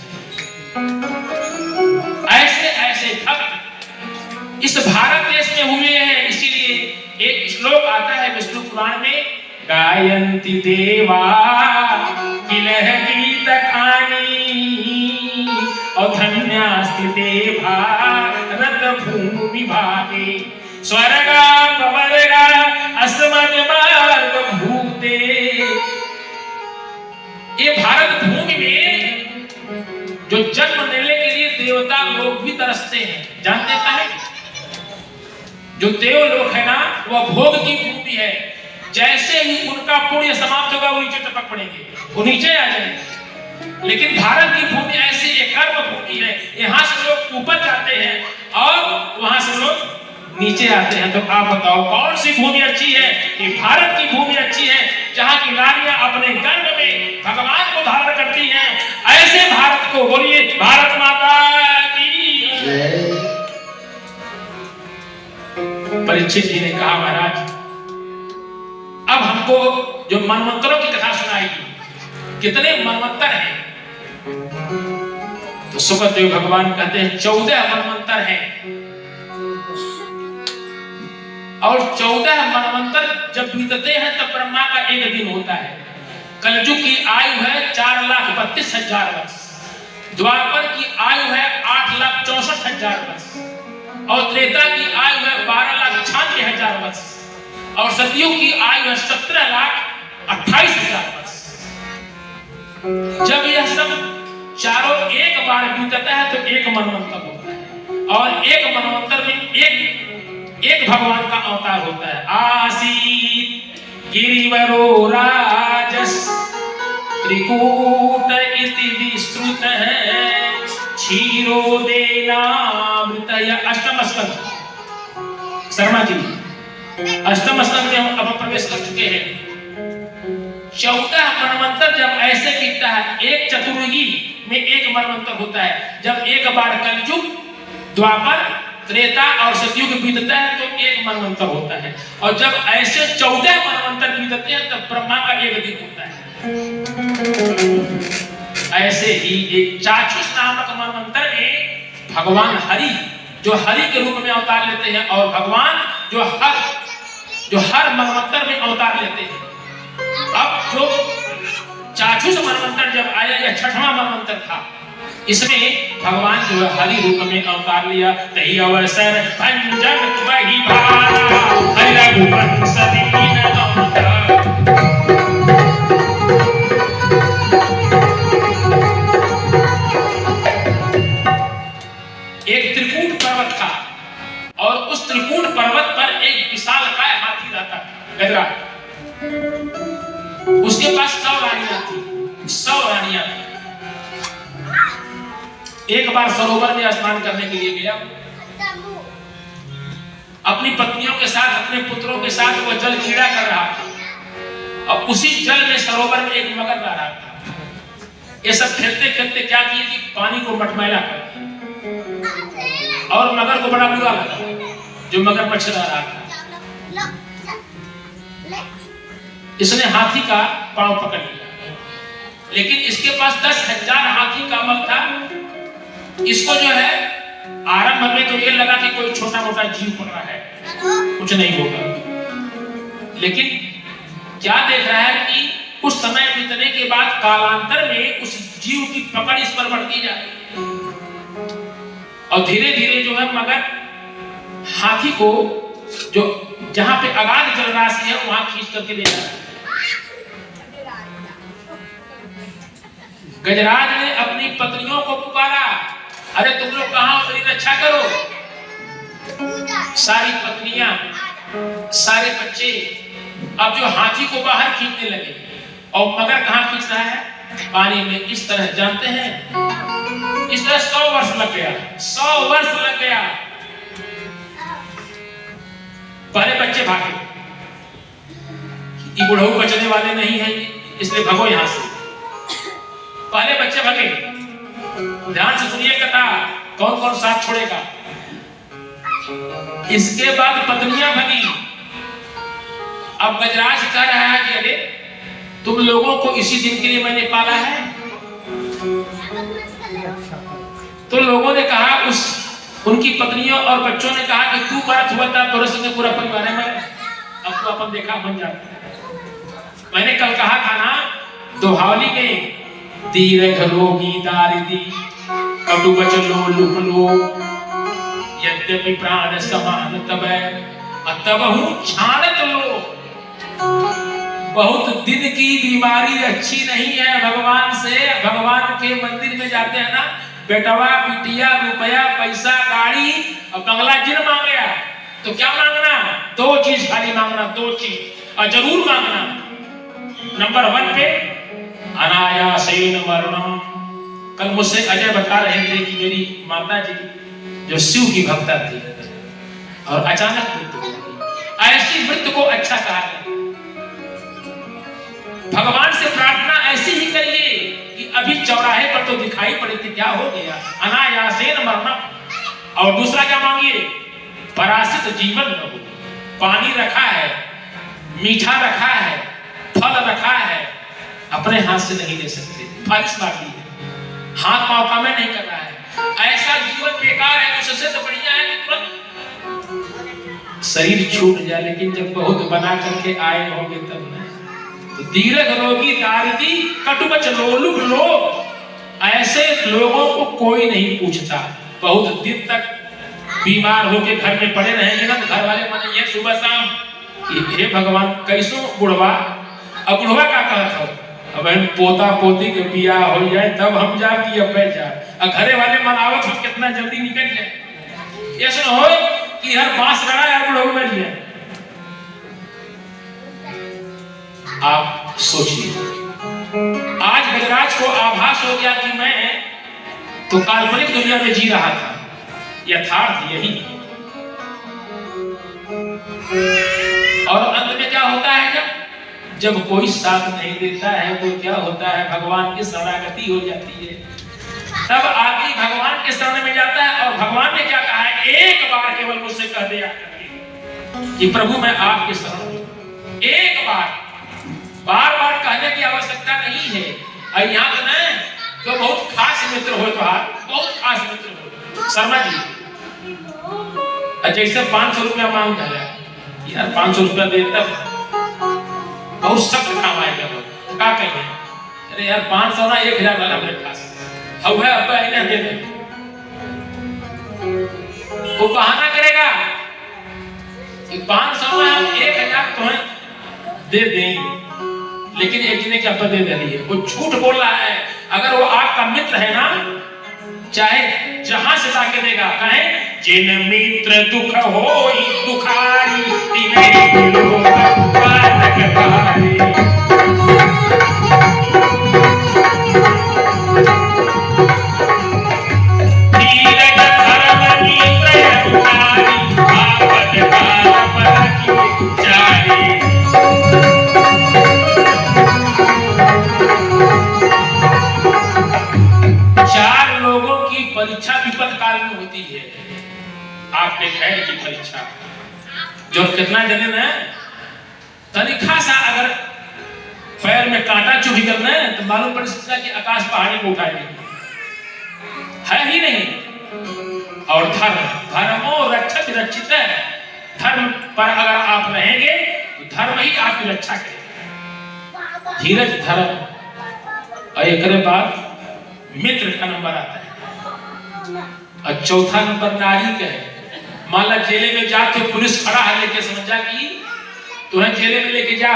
ऐसे ऐसे भक्त इस भारत देश में हुए हैं। इसीलिए एक श्लोक आता है विष्णु पुराण में, गायन्ति देवा किलह गीत खानी और धन्यास्ति ते भारत भूमि भागे स्वर्ग पवर्ग अस्मद मार्ग भूते। ये भारत भूमि में जो जन्म लेने के लिए देवता लोग भी तरसते हैं। जानते हैं जो देवलोक है ना वह भोग की भूमि है। जैसे ही उनका पुण्य समाप्त होगा वो नीचे टपक पड़ेंगे, वो नीचे आ जाएंगे। लेकिन भारत की भूमि ऐसी एक कर्म भूमि है, यहाँ से लोग ऊपर जाते हैं और वहां से लोग नीचे आते हैं। तो आप बताओ कौन सी भूमि अच्छी है। ये भारत की भूमि अच्छी है जहाँ की नारियां अपने गर्भ में भगवान को धारण करती हैं। ऐसे भारत को बोलिए भारत माता की जय। परीक्षित जी ने कहा महाराज अब हमको जो मनवंतरों की कथा सुनाएगी, कितने मनवंतर हैं। तो सुखदेव भगवान कहते हैं 14 मनवंतर हैं। और 14 मनवंतर जब बीतते हैं तब ब्रह्मा का एक दिन होता है। कलयुग की आयु है 4,32,000 वर्ष, द्वापर की आयु है 8,64,000 वर्ष और त्रेता की आयु है 12,96,000 वर्ष और सतयुग की आयु है 17,28,000 वर्ष। जब यह सब चारों एक बार बीतता है तो एक मनवंतर होता है और एक मनवंतर में एक भगवान का अवतार होता है। आसीत गिरिवरो राजस त्रिकूट इति विस्तृत है क्षीरो देनामृत। अष्टम स्कंद शर्मा जी, अष्टम स्कंद में हम अब प्रवेश कर चुके हैं। 14 मनवंतर जब ऐसे बीतता है, एक चतुर्युगी में एक मनवंतर होता है। जब एक बार कलयुग द्वापर त्रेता और सतयुग बीतता है तो एक मनवंतर होता है और जब ऐसे 14 मनवंतर बीतते हैं तब ब्रह्मा का एक दिन होता है। ऐसे ही एक चाक्षुष नामक मनवंतर में भगवान हरि जो हरि के रूप में अवतार लेते हैं और भगवान जो हर मनवंतर में अवतार लेते हैं। अब जो चाक्षुष मनवंतर जब आया, यह 6वां मनवंतर था, इसमें भगवान जो है हरि रूप में अवतार लिया। तही अवसर भंजन वही भारा हरि रघुवंश दीन अवतार। उसके पास 100 रानियां थी, 100 रानियां थी। एक बार सरोवर में स्नान करने के लिए गया, अपनी पत्नियों के साथ, अपने पुत्रों के साथ वो जल क्रीड़ा कर रहा था और उसी जल में सरोवर में एक मगर रह रहा था। ये सब खेलते खेलते क्या किए कि पानी को मटमैला कर दिया और मगर को बड़ा बुरा लगा, जो मगरमच्छ रह रहा था। इसने हाथी का पांव पकड़ लिया, लेकिन इसके पास 10,000 हाथी का बल था। इसको जो है आरंभ में तो ये लगा कि कोई छोटा मोटा जीव पड़ रहा है, कुछ नहीं होगा, लेकिन क्या देख रहा है कि कुछ समय बीतने के बाद कालांतर में उस जीव की पकड़ इस पर बढ़ती जा रही है और धीरे धीरे जो है मगर हाथी को जो जहां पे अगाध जलराशि है वहां खींच करके ले जा रहा है। गजराज ने अपनी पत्नियों को पुकारा, अरे तुम लोग कहां हो, मेरी रक्षा करो। सारी पत्नियां, सारे बच्चे अब जो हाथी को बाहर खींचने लगे और मगर कहां खींच रहा है, पानी में। इस तरह जानते हैं, इस तरह 100 वर्ष लग गया, 100 वर्ष लग गया। पहले बच्चे भागे, ये बुढ़ऊ बचने वाले नहीं है, इसलिए भगो यहां से। पहले बच्चे भागे। ध्यान से सुनिए कथा, कौन कौन साथ छोड़ेगा। इसके बाद पत्नियां भगी। अब गजराज कह रहा है कि अरे तुम लोगों को इसी दिन के लिए मैंने पाला है। तो लोगों ने कहा, उनकी पत्नियों और बच्चों ने कहा कि तू मरत हुआ था, तोरे संगे पूरा परिवार है मरे, अब तो अपन देखा बन जाता। मैंने कल कहा था ना दोहावली में, दीर्घ रोगी दारिदी कटु बचलो लुक लो, यद्यपि प्राण समान तबहु छानत लो। बहुत दिन की बीमारी अच्छी नहीं है। भगवान से, भगवान के मंदिर में जाते हैं ना, बेटवा बिटिया रुपया पैसा गाड़ी और बंगला जिन मांगे तो क्या मांगना, 2 चीज खाली मांगना, 2 चीज और जरूर मांगना। नंबर 1 पे अनायासेन मरणम। कल मुझसे अजय बता रहे थे कि मेरी माता जी जो शिव की भक्ता थी और अचानक मृत्यु हो गई। ऐसी मृत्यु को अच्छा कहा है। भगवान से प्रार्थना ऐसी ही करिए कि अभी चौराहे पर तो दिखाई पड़े थे, क्या हो गया, अनायासेन मरणम। और दूसरा क्या मांगिए, परासित जीवन न हो। पानी रखा है, मीठा रखा है, फल रखा है, अपने हाथ से नहीं ले सकते, फारिश मार ली है, हाथ पांव काम नहीं कर रहा है। ऐसा जीवन बेकार है। उससे तो बढ़िया है कि तुरंत शरीर छूट जाए, लेकिन जब बहुत बना करके आए होंगे तब नहीं। तो दीर्घ रोगी दारिदी कटुबच लोलुप लोग, ऐसे लोगों को कोई नहीं पूछता। बहुत दिन तक बीमार होके घर में पड़े रहेंगे ना, तो घर वाले मानेंगे सुबह शाम कि हे भगवान कैसो बुढ़वा। अब बुढ़वा का कहता हो, अब पोता पोती के बियाह हो जाए तब हम जा कि अब बैठ जाए। घरे वाले मनावत हो कितना जल्दी निकल जाए। ऐसा हो कि हर बांस लड़ा यार बुढ़ऊ बैठ जाए। आप सोचिए, आज गजराज को आभास हो गया कि मैं तो काल्पनिक दुनिया में जी रहा था, यथार्थ यही। और अंत में क्या होता है, जब कोई साथ नहीं देता है तो क्या होता है, भगवान की शरणागति हो जाती है। तब आदमी भगवान के शरण में जाता है। और भगवान ने क्या कहा है, एक बार केवल मुझसे कह दिया कि प्रभु मैं आपके शरण में। एक बार, बार बार कहने की आवश्यकता नहीं है। और यहाँ तो नहीं तो बहुत खास मित्र हो, तो बहुत खास मित्र हो शर्मा जी। जैसे 500 रुपया मांग है यार, 500 रुपया दे, तब बहुत सख्त काम आएगा। क्या कहेंगे, अरे यार 500 ना 1000 वाला मेरे पास अब है, अब इन्हें दे दे। वो बहाना करेगा कि 500 में हम 1000 तो है दे देंगे, लेकिन एक दिन क्या दे रही है, वो झूठ बोल रहा है। अगर वो आपका मित्र है ना, चाहे जहां से लाके देगा, कहे जिन मित्र दुख होई दुखारी तिने बालक पारे। धीरज धर्म नीत अंगारी, आपद काल परखिए चारे। चार लोगों की परीक्षा विपद काल में होती है। आपके खैर की परीक्षा जो कितना जने ना तरीका सा अगर पैर में कांटा चुभी करना है तो मालूम पड़ सकता है कि आकाश पहाड़ी को उठाए है ही नहीं। और धर्मो रक्षक रक्षित है। धर्म पर अगर आप रहेंगे तो धर्म ही आपकी रक्षा करेगा। धीरज धर्म और एक बाद मित्र का नंबर आता है और चौथा नंबर नारी का है। मान ला जेले में जा तो पुलिस खड़ा है लेके समझा कि तुम्हें जेले में लेके जा,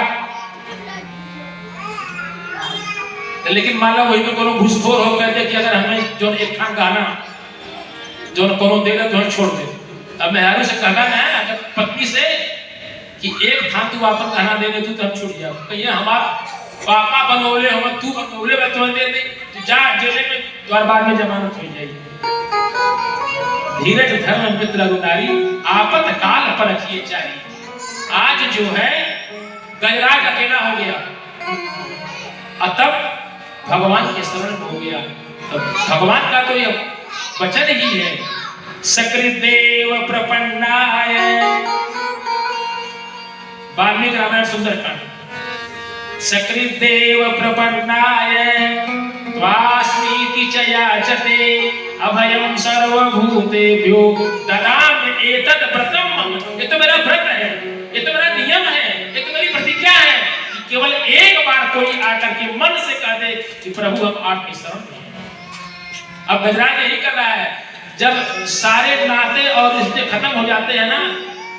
लेकिन मान ला वही में कोनो घुसखोर हो कहते कि अगर हमें जो एक खान गहना जो कोनो देगा तो छोड़ दे। अब मेहरारू से कहना ना अगर पत्नी से कि एक थान तू वापस गहना दे दे तो हम छूट जाओ। कहिए हमारा पापा बनोले हम तू बनोले मैं तुम्हें दे दे तो जा जेले में द्वार बाद में जमानत हो जाएगी। धीरज धर्म मित्र नारी, आपत काल परखिए चारी। आज जो है गजराज अकेला हो गया और तब भगवान के शरण हो गया। तब भगवान का तो यह वचन ही है, सकृदेव प्रपन्नाय। वाल्मीकि रामायण सुंदरकांड। सकृदेव प्रपन्नाय त्वास्मीति च याचते अभयं सर्वभूतेभ्यो ददामि एतत् व्रतं मम। ये तो मेरा व्रत है, ये तो मेरा नियम है, ये तो मेरी प्रतिज्ञा है कि केवल एक बार कोई आकर के मन से कह दे कि प्रभु हम आपकी शरण में हैं। अब गजराज यही कर रहा है। जब सारे नाते और रिश्ते खत्म हो जाते हैं ना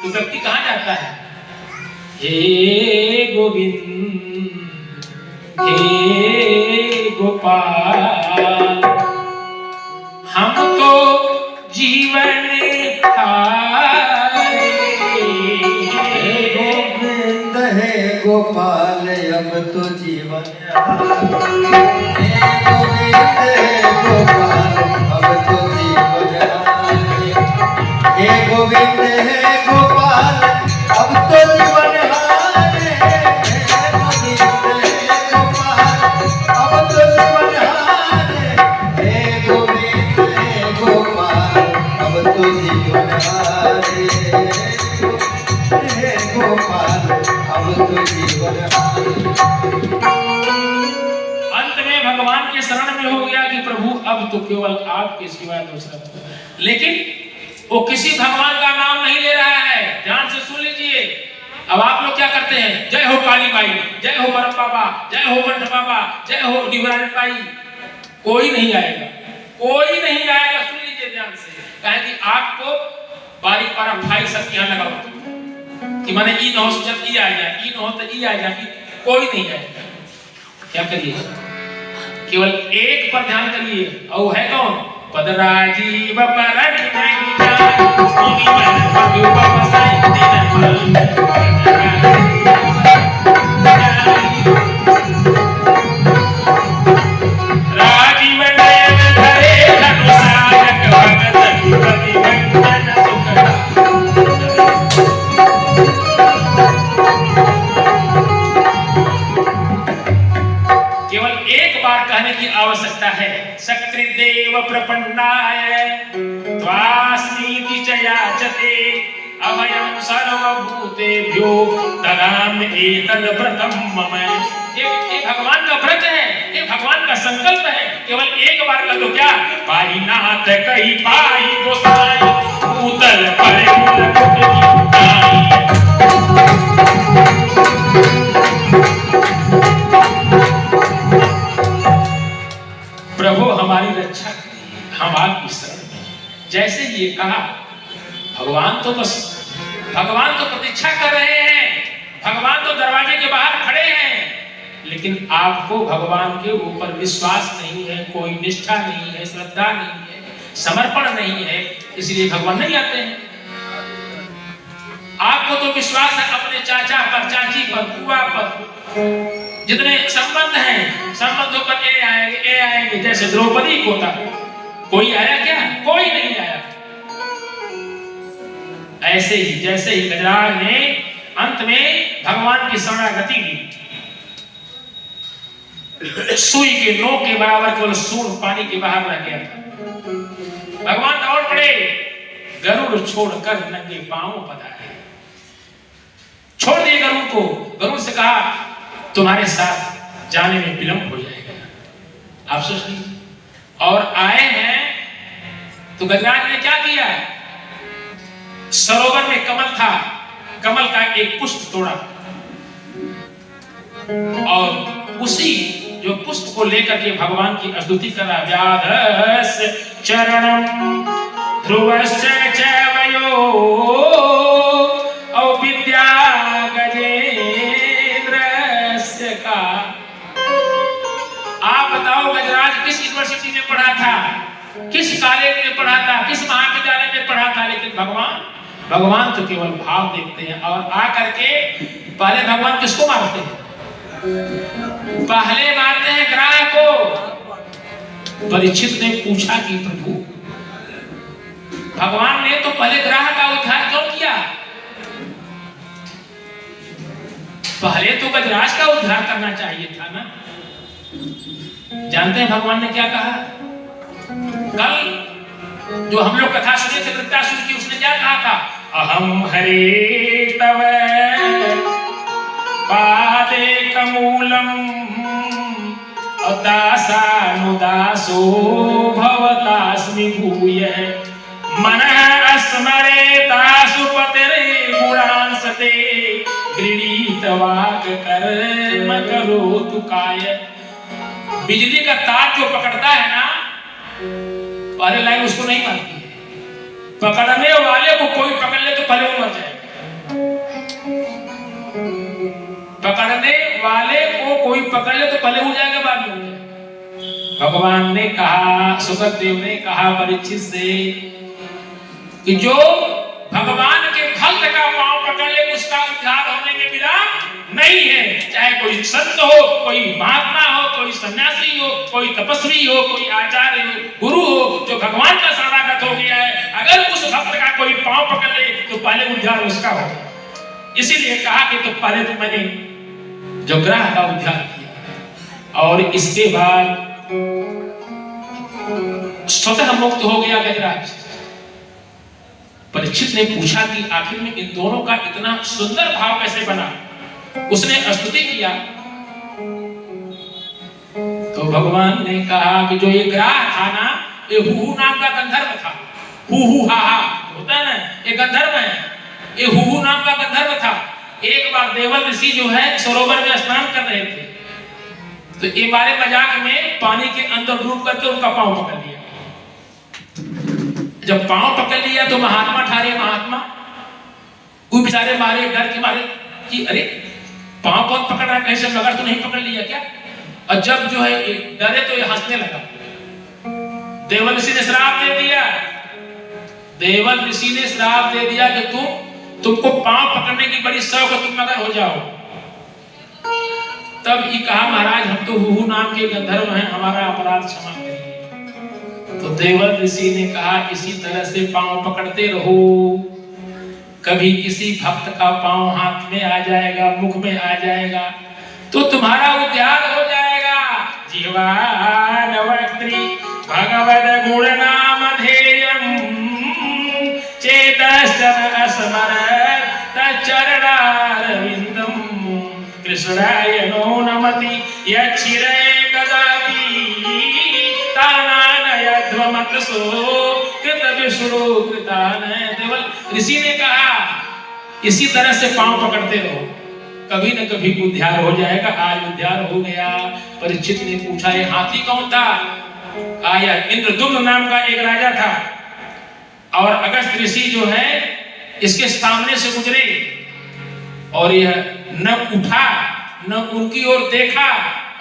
तो व्यक्ति कहाँ जाता है? हे गोविंद हे गोपाल हम तो जीवन हारे। हे गोविंद हे गोपाल अब तो जीवन हारे। हे गोविंद हे गोपाल अब तो जीवन हारे। हे गोविंद हे गोपाल अब तो जीवन हारे। अंत में भगवान के शरण में हो गया कि प्रभु अब तो केवल आपके सिवा दूसरा। लेकिन वो किसी भगवान का नाम नहीं ले रहा है। ध्यान से सुन लीजिए। अब आप लोग क्या करते हैं? जय हो काली माई, जय हो बरम बाबा, जय हो मंठ बाबा, जय हो डिवरान बाई। कोई नहीं आएगा, कोई नहीं आएगा। सुन लीजिए ध्यान से। कहे कि आपको बारीक पारा भाई सब यहाँ लगाओ कि माने ई न हो जब ई आ जाए, ई न हो तो ई आ जाए। कोई नहीं आएगा। क्या करिए? केवल एक पर ध्यान करिए और वो है कौन? पदराजीव परख नहीं जाए मुनि मन मधु बसाई दिन भर। राजीव नयन धरे धनुषायक भगत प्रतिभंजन सुखदा। केवल एक बार कहने की आवश्यकता है। सकृदेव प्रपन्नाय त्वास्मीति च याचते अभयं सर्वभूतेभ्यो ददामि एतद् व्रतं मम। ये भगवान का व्रत है, ये भगवान का संकल्प है। केवल एक बार कर दो। क्या? पाई नाथ कही पाई गोसाई उतल परे मुकुट की। प्रभु हमारी रक्षा करिए, हम आपकी शरण में। जैसे ये कहा भगवान तो बस भगवान तो प्रतीक्षा कर रहे हैं, भगवान तो दरवाजे के बाहर खड़े हैं, लेकिन आपको भगवान के ऊपर विश्वास नहीं है, कोई निष्ठा नहीं है, श्रद्धा नहीं है, समर्पण नहीं है, इसलिए भगवान नहीं आते हैं। आपको तो विश्वास है अपने चाचा पर, चाची पर, बुआ पर, जितने संबंध हैं, संबंधों पर ए आएंगे जैसे द्रौपदी को था। कोई आया क्या? कोई नहीं आया। ऐसे ही जैसे ही गजराज ने अंत में भगवान की शरणागति ली, सुई के नोक के बराबर केवल सूंड पानी के बाहर रह गया था। भगवान दौड़ पड़े, गरुड़ छोड़कर नंगे पांव पधारे। छोड़ दिए गरुड़ को। गरुड़ से कहा तुम्हारे साथ जाने में विलंब हो जाएगा, आप सोच लीजिए। और आए हैं तो गजराज ने क्या किया? सरोवर में कमल था, कमल का एक पुष्प तोड़ा और उसी जो पुष्प को लेकर के भगवान की स्तुति करा। व्याधस्य चरणम ध्रुवस्य च वयो औ विद्या गजेन्द्रस्य का। आप बताओ गजराज किस यूनिवर्सिटी में पढ़ा था, किस कॉलेज में पढ़ा था, किस महाविद्यालय में पढ़ा था, लेकिन भगवान तो केवल भाव देखते हैं। और आकर के पहले भगवान किसको मारते हैं? पहले मारते हैं ग्राह को। परीक्षित ने पूछा कि प्रभु भगवान ने तो पहले ग्राह का उद्धार क्यों किया? पहले तो गजराज का उद्धार करना चाहिए था ना। जानते हैं भगवान ने क्या कहा? कल जो हम लोग कथा सुने थे वृत्तासुर की, उसने क्या कहा था? अहम हरे तव पादे कमूलम दासानुदासो भवतास्मि भूयः मनः स्मरेतासु पतिरे गुणांसते गृणीत वाक् कर्म करोतु काय। बिजली का तार जो पकड़ता है ना, पहले लाइन उसको नहीं मारती है। पकड़ने वाले को कोई पकड़ ले तो पहले वो मर जाएगा। पकड़ने वाले को कोई पकड़ ले तो पहले हो जाएगा, बाद में हो जाएगा। भगवान ने कहा, सुखदेव ने कहा परीक्षित से कि जो भगवान के भक्त का पांव पकड़ ले उसका उद्धार होने में विलंब नहीं है। चाहे कोई संत हो, कोई महात्मा हो, कोई सन्यासी हो, कोई तपस्वी हो, कोई आचार्य हो, गुरु हो, जो भगवान का शरणागत हो गया है, अगर उस भक्त का कोई पांव पकड़ ले तो पहले उद्धार उसका हो। इसीलिए कहा कि तो पहले तो मैंने जो ग्रह का उद्धार किया और इसके बाद स्वतः मुक्त हो गया गजराज। परीक्षित ने पूछा कि आखिर में इन दोनों का इतना सुंदर भाव कैसे बना? उसने स्तुति किया तो भगवान ने कहा कि जो ये ग्राह था ना, ये हुहु नाम का गंधर्व था। हुहु हा हा होता है ना, ये गंधर्व है। ये हुहु नाम का गंधर्व था। एक बार देवल ऋषि जो है सरोवर में स्नान कर रहे थे, तो ये बारे मजाक में पानी के अंदर डूब करके उनका पांव पकड़ लिया। जब पांव पकड़ लिया तो महात्मा ठारे, महात्मा कोई बेचारे मारे डर के मारे कि अरे पांव कौन पकड़ रहा है, कहीं से मगर तो नहीं पकड़ लिया क्या? और जब जो है डरे तो ये हंसने लगा। देवल ऋषि ने श्राप दे दिया। देवल ऋषि ने श्राप दे दिया कि तुमको पांव पकड़ने की बड़ी शौक है, तुम मगर हो जाओ। तब ये कहा महाराज हम तो हुहु नाम के गंधर्व हैं, हमारा अपराध क्षमा करिए। तो देवल ऋषि ने कहा इसी तरह से पांव पकड़ते रहो, कभी किसी भक्त का पांव हाथ में आ जाएगा, मुख में आ जाएगा तो तुम्हारा उद्धार हो जाएगा। जीवान वक्त्री भगवद गुण नाम धेयम चेतश्चन स्मरत् तच्चरणारविंदम कृष्णाय नो नमति यच्छिरे कदापि तानानयध्वमतसो कृतविष्णु कृतान। देवल ऋषि ने कहा इसी तरह से पांव पकड़ते रहो, कभी न कभी उद्धार हो जाएगा। आज उद्धार हो गया। परीक्षित ने पूछा ये हाथी कौन था? आया इंद्रदुम्न नाम का एक राजा था और अगस्त ऋषि जो है इसके सामने से गुजरे और यह न उठा न उनकी ओर देखा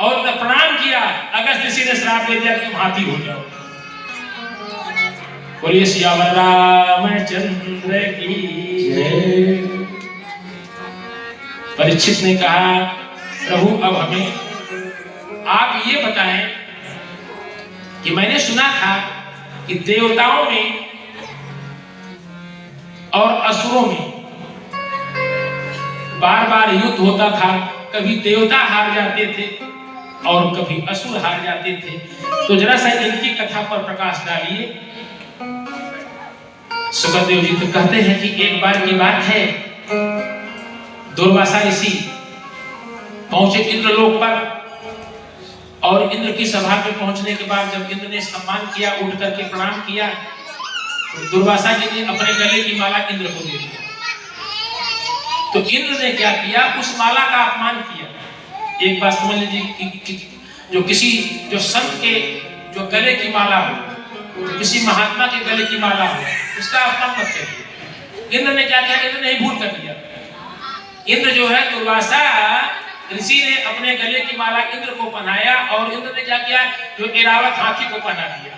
और न प्रणाम किया। अगस्त ऋषि ने श्राप दे दिया कि तुम हाथी हो जाओ। बोलिए सियावर रामचंद्र की जय। परीक्षित ने कहा प्रभु अब हमें आप ये बताएं कि मैंने सुना था कि देवताओं में और असुरों में बार बार युद्ध होता था, कभी देवता हार जाते थे और कभी असुर हार जाते थे, तो जरा सा इनकी कथा पर प्रकाश डालिए। सुखदेव जी तो कहते हैं कि एक बार की बात है, दुर्वासा ऋषि पहुंचे इंद्रलोक पर और इंद्र की सभा में पहुंचने के बाद जब इंद्र ने सम्मान किया, उठ करके प्रणाम किया, तो दुर्वासा जी ने अपने गले की माला इंद्र को दे दिया। तो इंद्र ने क्या किया, उस माला का अपमान किया। एक बात समझ लीजिए कि जो संत के जो गले की माला हो, तो किसी महात्मा के गले की माला हो, उसका अपमान मत करिए। इंद्र ने क्या किया, इंद्र ने भूल कर दिया। इंद्र जो है, दुर्वासा ऋषि ने अपने गले की माला इंद्र को पहनाया और इंद्र ने क्या किया, जो ऐरावत हाथी को पहना दिया।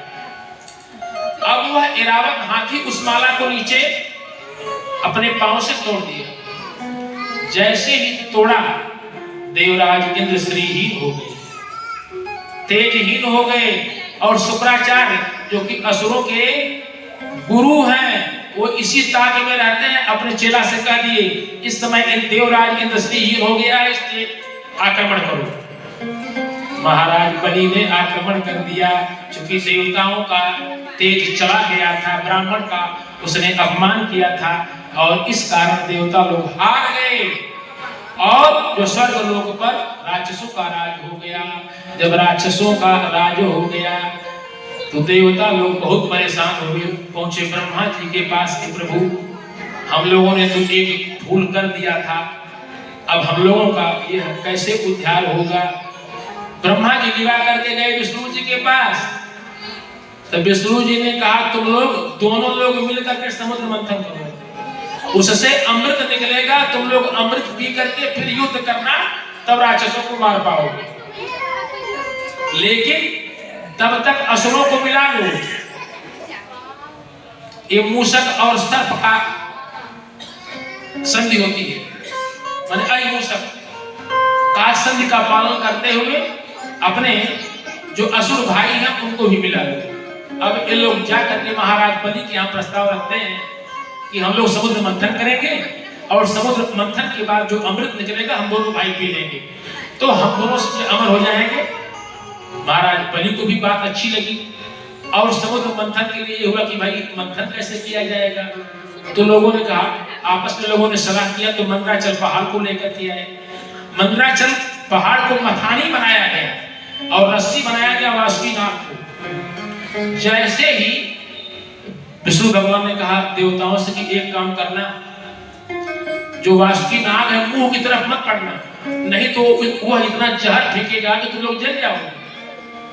अब वह ऐरावत हाथी उस माला को नीचे अपने पांव से तोड़ दिया। जैसे ही तोड़ा, देवराज इंद्र श्रीहीन हो गए, तेजहीन हो गए और शुक्राचार्य जो कि असुरों के गुरु हैं, वो इसी ताक में रहते हैं, अपने चेला से कह दिए इस समय देवराज इंद्र श्रीहीन हो गया है, इसलिए आक्रमण करो। महाराज बलि ने आक्रमण कर दिया। चूंकि देवताओं का तेज चला गया था, ब्राह्मण का उसने अपमान किया था और इस कारण देवता लोग हार गए और जो स्वर्ग लोक पर राक्षसों का राज हो गया। जब राक्षसों का राज हो गया तो देवता लोग बहुत परेशान हुए, पहुंचे ब्रह्मा जी के पास कि प्रभु हम लोगों ने तो एक भूल कर दिया था, अब हम लोगों का यह कैसे उद्धार होगा। ब्रह्मा जी गिरा करके गए विष्णु जी के पास, तब विष्णु जी ने कहा तुम लोग दोनों लोग मिलकर के समुद्र मंथन करो, उससे अमृत निकलेगा, तुम लोग अमृत पी करके फिर युद्ध करना, तब राक्षसों को मार पाओगे। लेकिन तब तक असुरों को मिला लो। ये मूषक और सर्प का संधि होती है, माने अहिंसक का संधि का पालन करते हुए अपने जो असुर भाई हैं उनको भी मिला लो। अब ये लोग जाकर के महाराज बलि के यहाँ प्रस्ताव रखते हैं कि हम लोग समुद्र मंथन करेंगे और समुद्र मंथन के बाद जो अमृत निकलेगा हम दोनों भाई पी लेंगे, तो हम दोनों से अमर हो जाएंगे। महाराज बलि को भी बात अच्छी लगी और समुद्र मंथन के लिए हुआ कि भाई मंथन कैसे किया जाएगा। तो लोगों ने कहा, आपस में लोगों ने सलाह किया, तो मंदराचल पहाड़ को लेकर के आए। मंदराचल पहाड़ को मथानी बनाया गया और रस्सी बनाया गया वासुकीनाथ को। जैसे ही विष्णु भगवान ने कहा देवताओं से कि एक काम करना, जो वासुकीनाथ है मुंह की तरफ मत पड़ना, नहीं तो वह इतना जहर फेंकेगा कि तुम लोग जल जाओगे।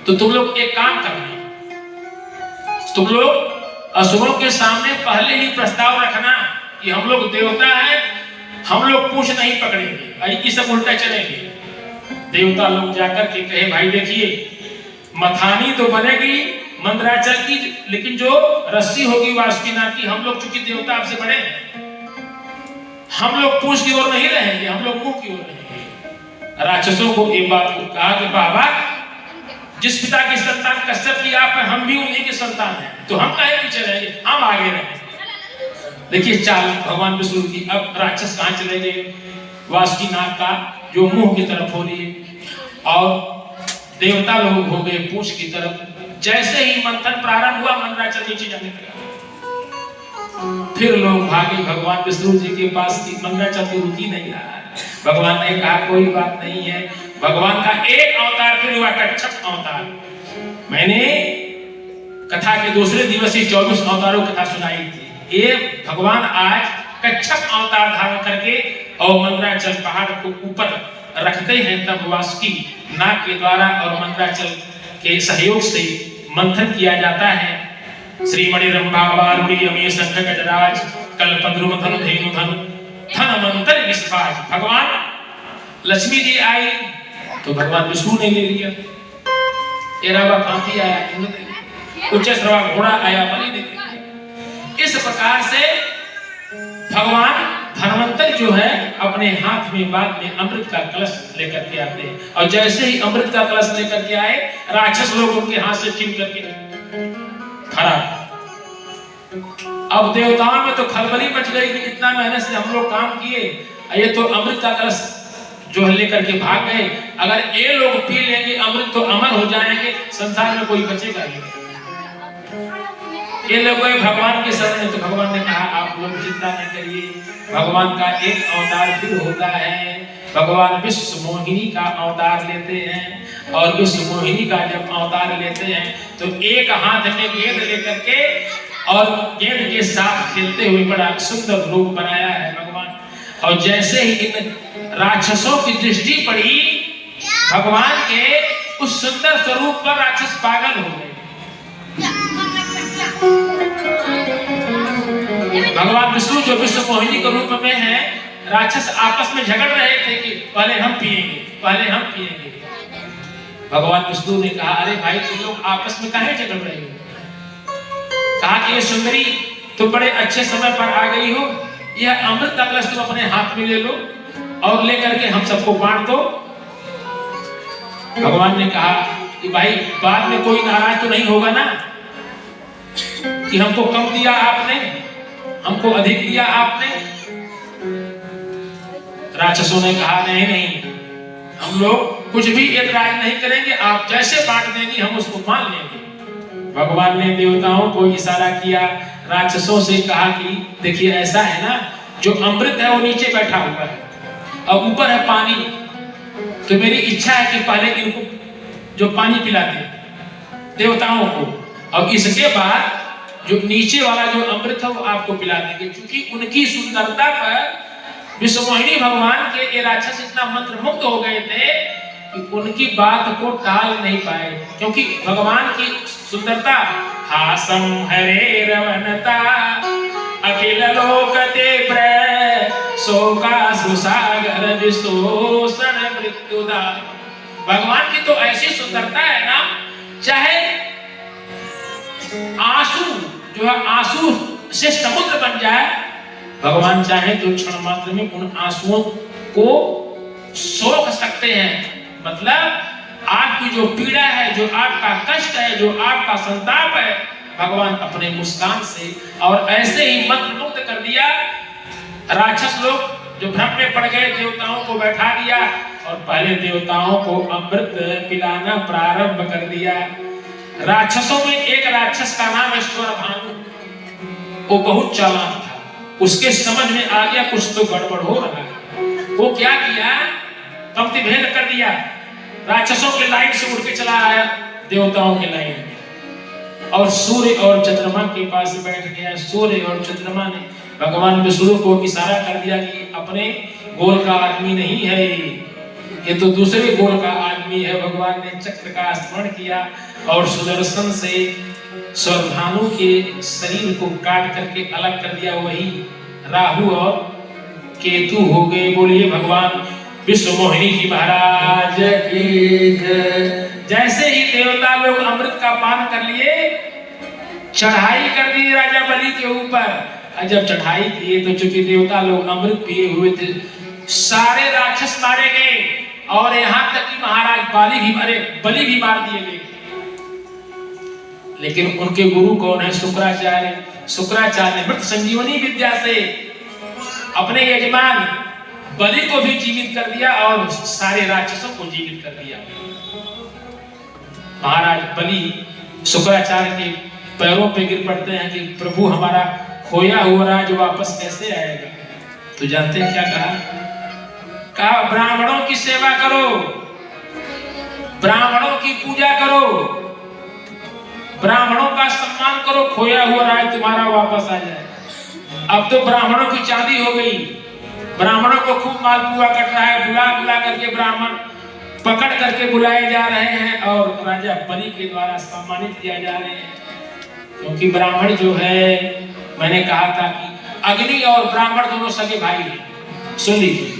तो तुम लोग एक काम करना, तुम लोग असुरों के सामने पहले ही प्रस्ताव रखना कि हम लोग देवता हैं, हम लोग पूछ नहीं पकड़ेंगे, ऐसी सब उल्टा चलेंगे। देवता लोग जाकर के कहे भाई देखिए मथानी तो बनेगी मंदराचल की, लेकिन जो रस्सी होगी वासुकीनाथ की, हम लोग चूंकि देवता आपसे बड़े हैं, हम लोग पूछ की ओर नहीं रहेंगे, हम लोग मुंह की ओर रहेंगे। राक्षसों को एक बात को कहा कि बाबा जिस पिता की संतान कश्यप की आप हैं, हम भी उन्हीं के संतान हैं, तो हम काहे पीछे रहेंगे, हम आगे रहेंगे। देखिए चाल भगवान विष्णु की। अब राक्षस कहां चले गए, वासुकीनाथ का जो मुंह की तरफ हो रही है और देवता लोग हो गए पूछ की तरफ। जैसे ही मंथन प्रारंभ हुआ मंदराचल नीचे जाने लगा। फिर लोग भागे भगवान विष्णु जी के पास की मंदराचल तो रुकी नहीं रहा। भगवान ने कहा कोई बात नहीं है। भगवान का एक अवतार फिर हुआ, कच्छप अवतार। मैंने कथा के दूसरे दिवस ही 24 अवतारों की कथा सुनाई थी। ये भगवान आज कच्छप अवतार धारण करके और मंदराचल पहाड़ को ऊपर रखते हैं, तब वासुकी नाग के द्वारा और मंदराचल के सहयोग से मंथन किया जाता है। श्रीमणि रंभा वारुणी अमी शंख गजराज कल्पद्रुम धनु धेनु धनु धन मंत्र विस्फाज। भगवान लक्ष्मी जी आई तो भगवान विष्णु ने ले लिया, ऐरावत हाथी आया इंद्र ने, उच्च श्रवा घोड़ा आया बलि ने, इस प्रकार से भगवान धन्वंतरि जो है अपने हाथ में बाद में अमृत का कलश लेकर के आते हैं, और जैसे ही अमृत का कलश लेकर के आए, राक्षस लोग उनके हाथ से छीन करके खराब। अब देवताओं में तो खलबली मच गई कि इतना मेहनत से हम लोग काम किए, ये तो अमृत का कलश जो है लेकर के भाग गए। अगर ये लोग पी लेंगे अमृत तो अमर हो जाएंगे, संसार में कोई बचेगा नहीं। ये लोग गए भगवान के शरण में, तो भगवान ने कहा आप लोग चिंता नहीं करिए, भगवान का एक अवतार फिर होता है। भगवान विश्व मोहिनी का अवतार लेते हैं, और विश्व मोहिनी का जब अवतार लेते हैं तो एक हाथ में गेंद लेकर के और गेंद के साथ खेलते हुए बड़ा सुंदर रूप बनाया है भगवान। और जैसे ही इन राक्षसों की दृष्टि पड़ी भगवान के उस सुंदर स्वरूप पर, राक्षस पागल हो गए। भगवान विष्णु जो विश्व मोहिनी के रूप में है, राक्षस आपस में झगड़ रहे थे कि पहले हम पिएंगे, पहले हम पिएंगे। भगवान विष्णु ने कहा अरे भाई तुम लोग आपस में काहे झगड़ रहे हो? कहा कि ये सुंदरी तुम बड़े अच्छे समय पर आ गई हो, यह अमृत का कलश तुम अपने हाथ में ले लो और लेकर के हम सबको बांट दो। भगवान ने कहा कि भाई बाद में कोई नाराज तो नहीं होगा ना कि हमको कम दिया आपने, हमको अधिक दिया आपने। राक्षसों ने कहा नहीं नहीं, हम लोग कुछ भी एतराज नहीं करेंगे, आप जैसे बांट देंगे हम उसको मान लेंगे। भगवान ने देवताओं को इशारा किया, राक्षसों से कहा कि देखिए ऐसा है ना, जो अमृत है वो नीचे बैठा हुआ है और ऊपर है पानी, तो मेरी इच्छा है कि पहले इनको जो पानी पिला दे देवताओं को, और इसके बाद जो नीचे वाला जो अमृत है वो आपको पिला देंगे। क्योंकि उनकी सुंदरता पर विश्वमोहिनी भगवान के ये राक्षस इतना मंत्र मुक्त हो गए थे कि उनकी बात को टाल नहीं पाए, क्योंकि भगवान की सुंदरता हासम हरे रवनता अखिल लोक ते प्र शोका सुसागर विशोषण मृत्युदा। भगवान की तो ऐसी सुंदरता है ना, चाहे आंसू जो है आंसू से समुद्र बन जाए, भगवान चाहे तो क्षण मात्र में उन आंसुओं को सोख सकते हैं। मतलब आपकी जो पीड़ा है, जो आपका कष्ट है, जो आपका संताप है, भगवान अपने मुस्कान से और ऐसे ही मंत्र मुक्त कर दिया। राक्षस लोग जो भ्रम में पड़ गए, देवताओं को बैठा दिया और पहले देवताओं को अमृत पिलाना प्रारंभ कर दिया। राक्षसों में एक राक्षस का नाम है स्वरभानु, वो बहुत चालाक था। उसके समझ में आ गया कुछ तो गड़बड़ हो रहा है। वो क्या किया, पंक्ति भेद कर दिया, राक्षसों के लाइन से उड़ के चला आया देवताओं के लाइन में और सूर्य और चंद्रमा के पास बैठ गया। सूर्य और चंद्रमा ने भगवान विष्णु को इशारा कर दिया कि अपने गोल का आदमी नहीं है ये तो दूसरे गोल का आदमी है। भगवान ने चक्र का स्मरण किया और सुदर्शन से स्वरभानु के शरीर को काट करके अलग कर दिया। वही राहु और केतु हो गए। बोलिए भगवान विश्व मोहिनी जी महाराज की जय। जैसे ही देवता लोग अमृत का पान कर लिए, चढ़ाई कर दी राजा बलि के ऊपर। जब चढ़ाई किए तो चूंकि देवता लोग अमृत पिए हुए थे, सारे राक्षस मारे गए और यहाँ तक कि महाराज बलि भी मार दिए गए। लेकिन उनके गुरु कौन है? शुक्राचार्य। शुक्राचार्य मृत संजीवनी विद्या से अपने यजमान बलि को भी जीवित कर दिया और सारे राक्षसों को जीवित कर दिया। महाराज बलि शुक्राचार्य के पैरों पे गिर पड़ते हैं कि प्रभु हमारा खोया हुआ राज वापस कैसे आएगा? तो जानते हैं क्या कहा? ब्राह्मणों की सेवा करो, ब्राह्मणों की पूजा करो, ब्राह्मणों का सम्मान करो, खोया हुआ राज तुम्हारा वापस आ जाए। अब तो ब्राह्मणों की चांदी हो गई, ब्राह्मणों को खूब मालपुआ कट रहा है, बुला बुला करके ब्राह्मण पकड़ करके बुलाए जा रहे हैं और राजा बलि के द्वारा सम्मानित किया जा रहे हैं। क्योंकि ब्राह्मण जो है, मैंने कहा था कि अग्नि और ब्राह्मण दोनों सगे भाई हैं। सुन लीजिए,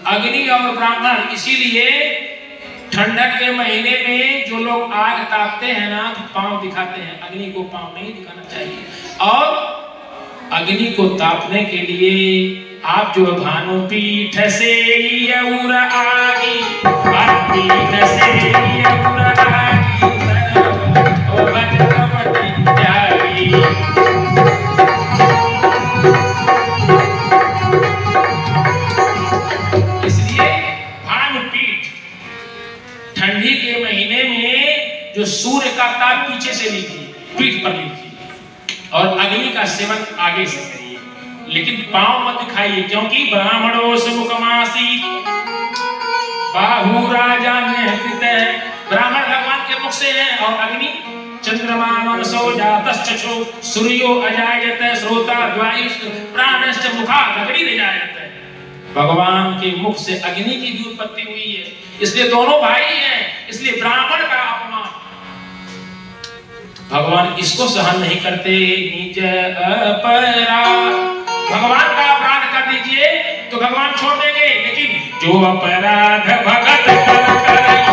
अग्नि और ब्राह्मण, इसीलिए ठंडक के महीने में जो लोग आग तापते हैं ना तो पांव दिखाते हैं, अग्नि को पांव नहीं दिखाना चाहिए। और अग्नि को तापने के लिए आप जो भानुपीठ से यौर आगी, भानुपीठ से यौर आगी, ओ भजरवती त्यागी। इसलिए भानुपीठ ठंडी के महीने में जो सूर्य का ताप पीछे से लीजिए, पीठ पर लीजिए, और अग्नि का सेवन आगे से करिए, लेकिन पांव मत दिखाइए, क्योंकि ब्राह्मणों से मुखमासी बाहु राजा नेहृत है। ब्राह्मण भगवान के मुख से है, और अग्नि चंद्रमा मनसो जातश्चक्षु सूर्यो अजायत श्रोता द्वाइश प्राणश्च मुखात् अग्नि निजायत। भगवान के मुख से अग्नि की भी उत्पत्ति हुई है, इसलिए दोनों भाई हैं। इसलिए ब्राह्मण का अपमान भगवान इसको सहन नहीं करते। निज अपराध, भगवान का अपराध कर दीजिए तो भगवान छोड़ देंगे, लेकिन जो अपराध भगत पर करई,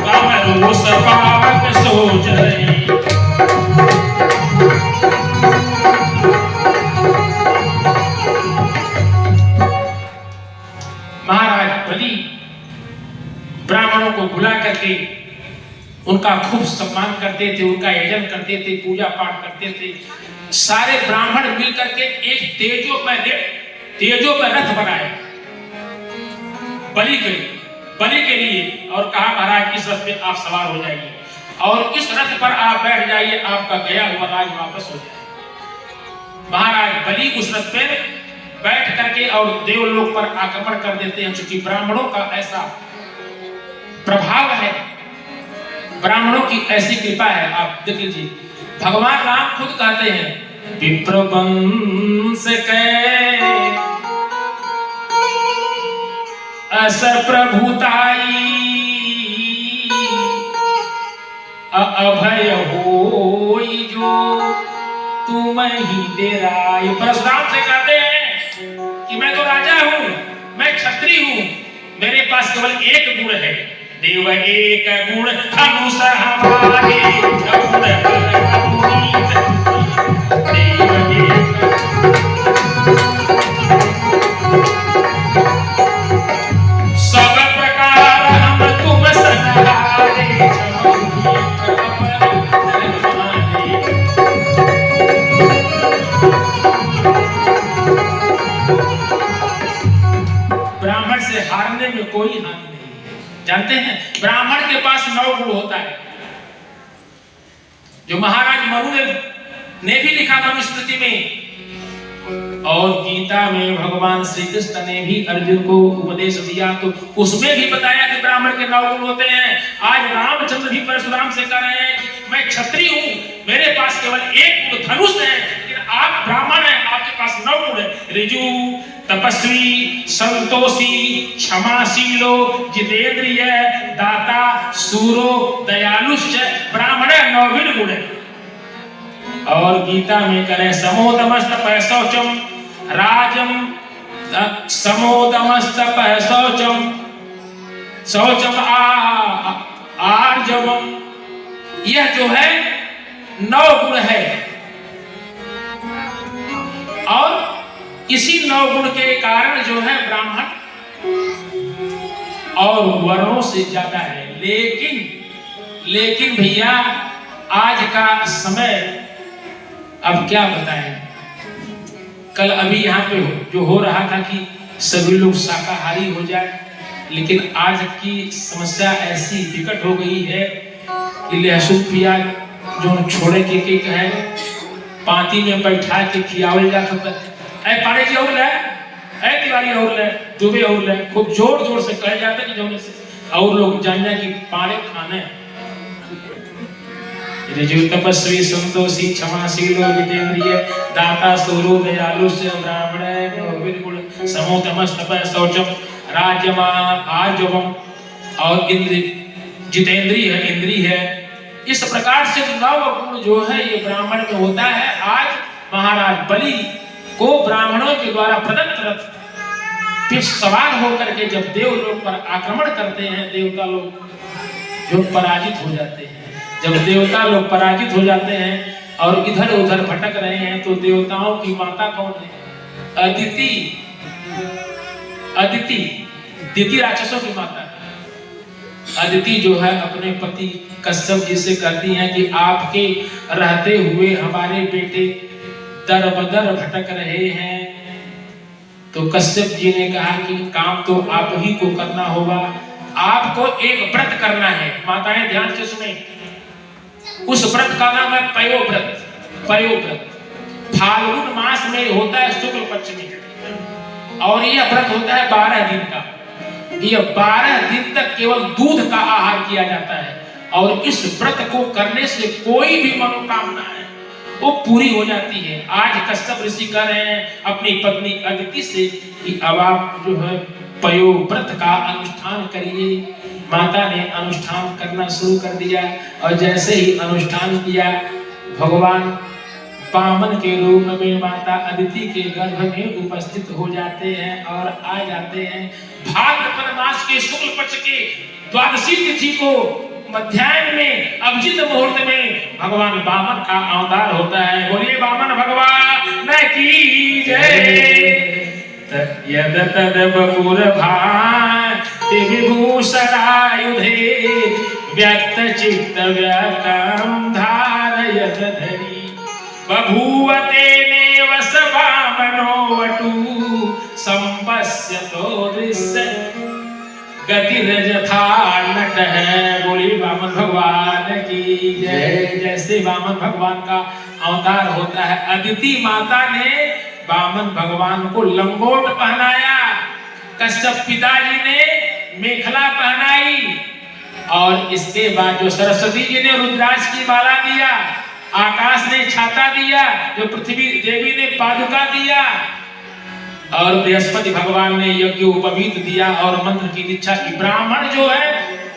काम रोष पावक सो जरई। महाराज बलि ब्राह्मणों को बुला करके उनका खूब सम्मान करते थे, उनका यजन करते थे, पूजा पाठ करते थे। सारे ब्राह्मण मिलकर के एक तेजो पर रथ बनाए बलि के लिए, और कहा महाराज इस रथ पे आप सवार हो जाइए, और इस रथ पर आप बैठ जाइए, आपका गया हुआ राज वापस हो जाए। महाराज बलि उस रथ पे बैठ करके और देवलोक पर आक्रमण कर देते हैं, क्योंकि ब्राह्मणों का ऐसा प्रभाव है, ब्राह्मणों की ऐसी कृपा है। आप देख लीजिए, भगवान राम खुद कहते हैं, विप्रवंश के असर प्रभुताई, अभय होई जो तुम ही डेराई। परशुराम से कहते हैं कि मैं तो राजा हूं, मैं क्षत्रिय हूं, मेरे पास केवल एक गुण है, देव एक गुण धनुष हमारे, गुण देव एक। सब प्रकार हम तुम सनहारे, ब्राह्मण से हारने में कोई हानि नहीं। जानते हैं ब्राह्मण के पास 9 गुण होता है, जो महाराज मनु ने भी लिखा मनुस्मृति में, और गीता में भगवान श्री कृष्ण ने भी अर्जुन को उपदेश दिया, तो उसमें भी बताया कि ब्राह्मण के 9 गुण होते हैं। आज रामचंद्र भी परशुराम से कह रहे हैं कि मैं क्षत्रिय हूं, मेरे पास केवल एक गुण धनुष है, लेकिन आप ब्राह्मण हैं, आपके पास 9 गुण है, ऋजु, तपस्वी, संतोषी, क्षमाशीलो, जितेंद्रिय, दाता, सूरो, दयालुश्च। ब्राह्मण 9 गुण है। और गीता में करें समोदमस्तपः शौचम राजम, समोदमस्तपः शौचम शौचम आर्जवम। यह जो है 9 गुण है, और इसी 9 गुण के कारण जो है ब्राह्मण और वर्णों से ज्यादा है। लेकिन भैया आज का समय अब क्या बताएं, कल अभी यहाँ पे जो हो रहा था कि सभी लोग शाकाहारी हो जाए, लेकिन आज की समस्या ऐसी विकट हो गई है कि लहसुन प्याज जो छोड़े के है, पाती में बैठा के खियावल जा सकता है। ऐ पारे जी और ले, ऐ तिवारी और ले, दुबे और ले, खूब जोर जोर से कह जाता कि जोने से और लोग जान जाए कि पारे खाने। ऋजु तपस्वी संतोषी क्षमाशीलो जितेंद्रिय दाता सूरो दयालु से ब्राह्मण गुण समोतमस्तपः शौचम राजमा आर्जवम, और जितेंद्रिय है, इंद्रिय है। इस प्रकार से 9 गुण जो है ये ब्राह्मण में होता है। आज महाराज बलि को ब्राह्मणों के द्वारा प्रदत्त रथ पे सवार होकर के जब देवलोक पर आक्रमण करते हैं, देवता लोग जो पराजित हो जाते हैं। जब देवता लोग पराजित हो जाते हैं और इधर उधर भटक रहे हैं, तो देवताओं की माता कौन है? अदिति। अदिति दिति राक्षसों की माता है। अदिति जो है अपने पति कश्यप जी से कहती हैं कि आपके रहते हुए हमारे बेटे दर बदर भटक रहे हैं। तो कश्यप जी ने कहा कि काम तो आप ही को करना होगा, आपको एक व्रत करना है। माताएं ध्यान से सुने, उस व्रत का नाम है पयोव्रत। पयोव्रत फाल्गुन मास में होता है, शुक्ल पक्ष में, और यह व्रत होता है 12 दिन का। यह 12 दिन तक केवल दूध का आहार किया जाता है, और इस व्रत को करने से कोई भी मनोकामना है वो पूरी हो जाती है। आज कश्यप ऋषि कह रहे हैं अपनी पत्नी अदिति से कि अब आप जो है पयोव्रत का अनुष्ठान करिए। माता ने अनुष्ठान करना शुरू कर दिया, और जैसे ही अनुष्ठान किया, भगवान वामन के रूप में माता अदिति के गर्भ में उपस्थित हो जाते हैं और आ जाते हैं। भाद्रपद मास के शुक्ल पक्ष के द्वादशी तिथि को मध्याह्न में अभिजित मुहूर्त में भगवान वामन का अवतार होता है। बोलिए वामन भगवान की जय। यद तद बपुर भाति विभूषणायुधे व्यक्त चित्त व्यक्तं धारयत धरी बभूव तेनेव स वामनो वटु संपश्यतो दृश्य गतिर्यथा नट है। बोली वामन भगवान की जय। जैसे वामन भगवान का अवतार होता है, अदिति माता ने वामन भगवान को लंगोट पहनाया, कश्यप पिताजी ने मेखला पहनाई, और इसके बाद जो सरस्वती जी ने रुद्राक्ष की माला दिया, आकाश ने छाता दिया, जो पृथ्वी देवी ने पादुका दिया, और बृहस्पति भगवान ने यज्ञ उपवीत दिया और मंत्र की दीक्षा की। ब्राह्मण जो है,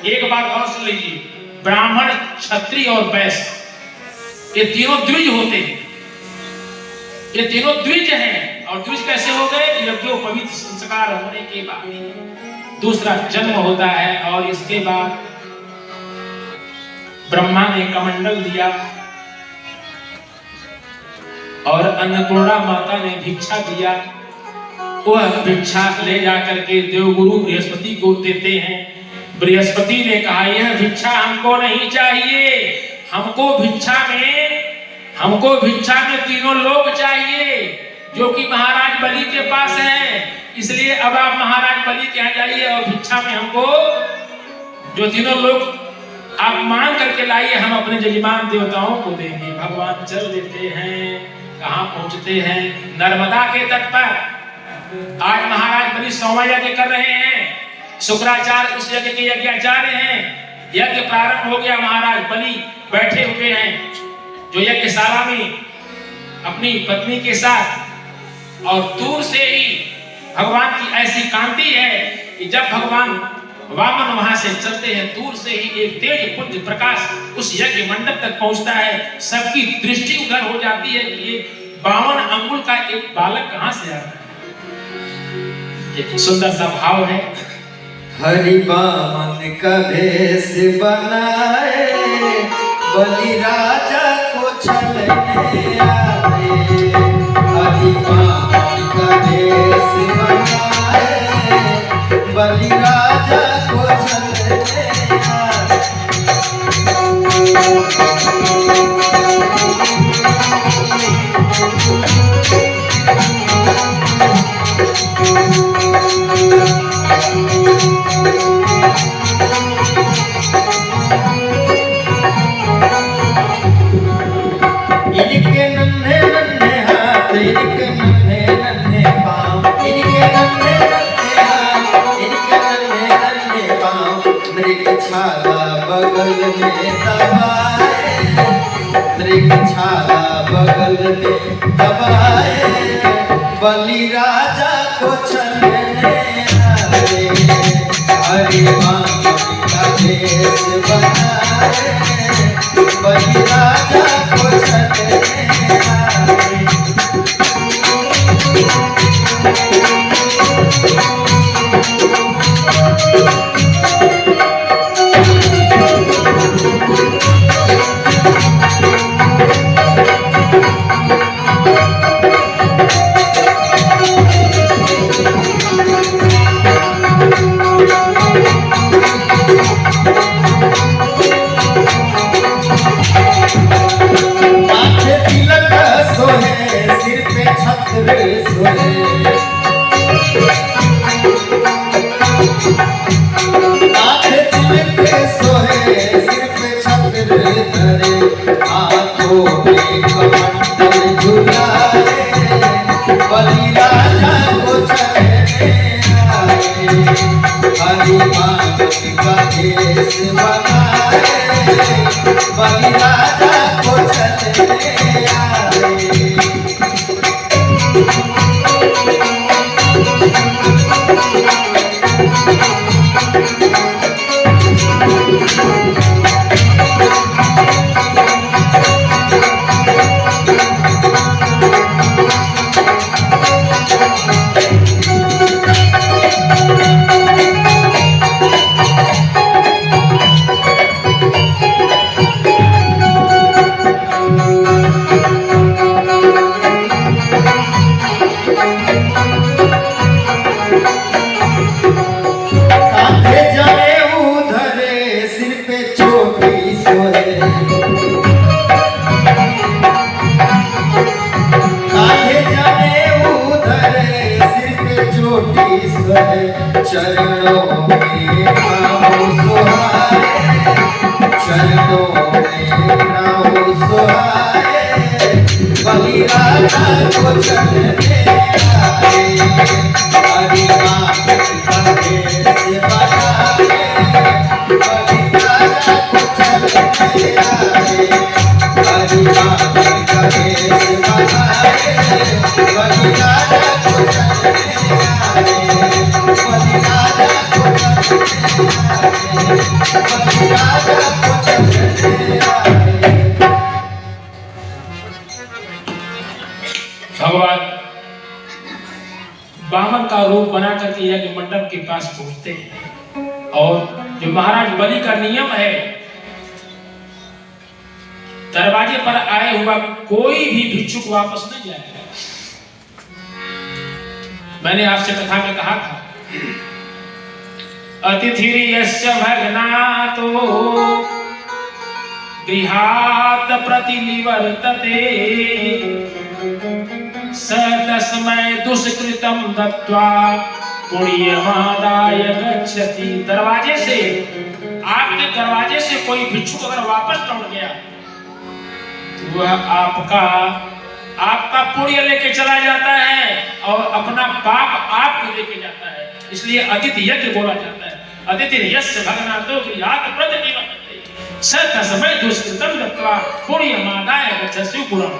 एक बात और सुन लीजिए, ब्राह्मण, क्षत्रिय और वैश्य ये तीनों द्विज होते हैं। ये तीनों द्विज हैं, और द्विज कैसे हो गए? यज्ञोपवीत संस्कार होने के बाद दूसरा जन्म होता है, और इसके बाद ब्रह्मा ने कमंडल दिया, और अन्नपूर्णा माता ने भिक्षा दिया। वह भिक्षा ले जाकर के देवगुरु बृहस्पति को देते हैं। बृहस्पति ने कहा यह भिक्षा हमको नहीं चाहिए, हमको भिक्षा में तीनों लोग चाहिए जो कि महाराज बलि के पास है। इसलिए अब आप महाराज बलि के यहाँ जाइए और भिक्षा में हमको जो तीनों लोग आप मांग करके लाइए, हम अपने जजमान देवताओं को देंगे। भगवान चल देते हैं, कहाँ पहुंचते हैं? नर्मदा के तट पर। आज महाराज बलि 100वां यज्ञ कर रहे हैं, शुक्राचार्य उस यज्ञ के यज्ञाचार्य हैं। यज्ञ प्रारंभ हो गया, महाराज बलि बैठे हुए हैं जो यज्ञशाला में अपनी पत्नी के साथ, और दूर से ही भगवान की ऐसी कांति है कि जब भगवान वामन वहां से चलते हैं, दूर से ही एक तेज पुंज प्रकाश उस यज्ञ मंडप तक पहुंचता है। सबकी दृष्टि उधर हो जाती है कि ये 52 अंगुल का एक बालक कहां से आ रहा है। सुंदर सा भाव है। हरि वामन का भेष बनाए, बलि राजा को छलने आए। हरि वामन का भेष बनाए, बलि राजा को छलने आए। इनके नन्हे नन्हे हाथ, इनके नन्हे नन्हे पाँव, इनके नन्हे नन्हे हाथ, इनके नन्हे नन्हे पाँव, मृगछाला बगल में दबाए, मृगछाला बगल में दबाए, बलि राजा को छलने आए। हरि वामन का भेष बनाए, बलि राजा को छलने आए। धरे हाथों में कमंडल झुलाए बलि राजा को चलने आए हरि मानव का भेष बनाए बलि राजा को चलने आए। कांधे जनेऊ धरे सिर पे चोटी सोहे कांधे जनेऊ धरे सिर पे चोटी सोहे चरणों में नाम सुहाए चरणों में नाम सुहाए बलि राजा को चलने आए हरि मानव का भेष बनाए बलि राजा को चलने आए हरि मानव का भेष बनाए बलि राजा को चलने आए बलि राजा को चलने आए बलि राजा को चलने आए। भगवान बामन का रूप बना करके यज्ञ मंडप के पास पहुंचते हैं और जो महाराज बलि का नियम है दरवाजे पर आए हुआ कोई भी भिक्षुक वापस नहीं जाएगा। मैंने आपसे कथा में कहा था अतिथिर्यस्य भग्नातो गृहात् प्रतिनिवर्तते स तस्मै दुष्कृतं दत्वा पुण्यमादाय गच्छति। दरवाजे से आपके दरवाजे से कोई भिक्षुक अगर वापस लौट गया तो वह आपका पुण्य लेके चला जाता है और अपना पाप आपको लेके जाता है। इसलिए अतिथि यज्ञ बोला जाता है। अतिथिर्यस्य भग्नातो गृहात् प्रतिनिवर्तते स तस्मै दुष्कृतं दत्वा पुण्यमादाय गच्छति। पुराण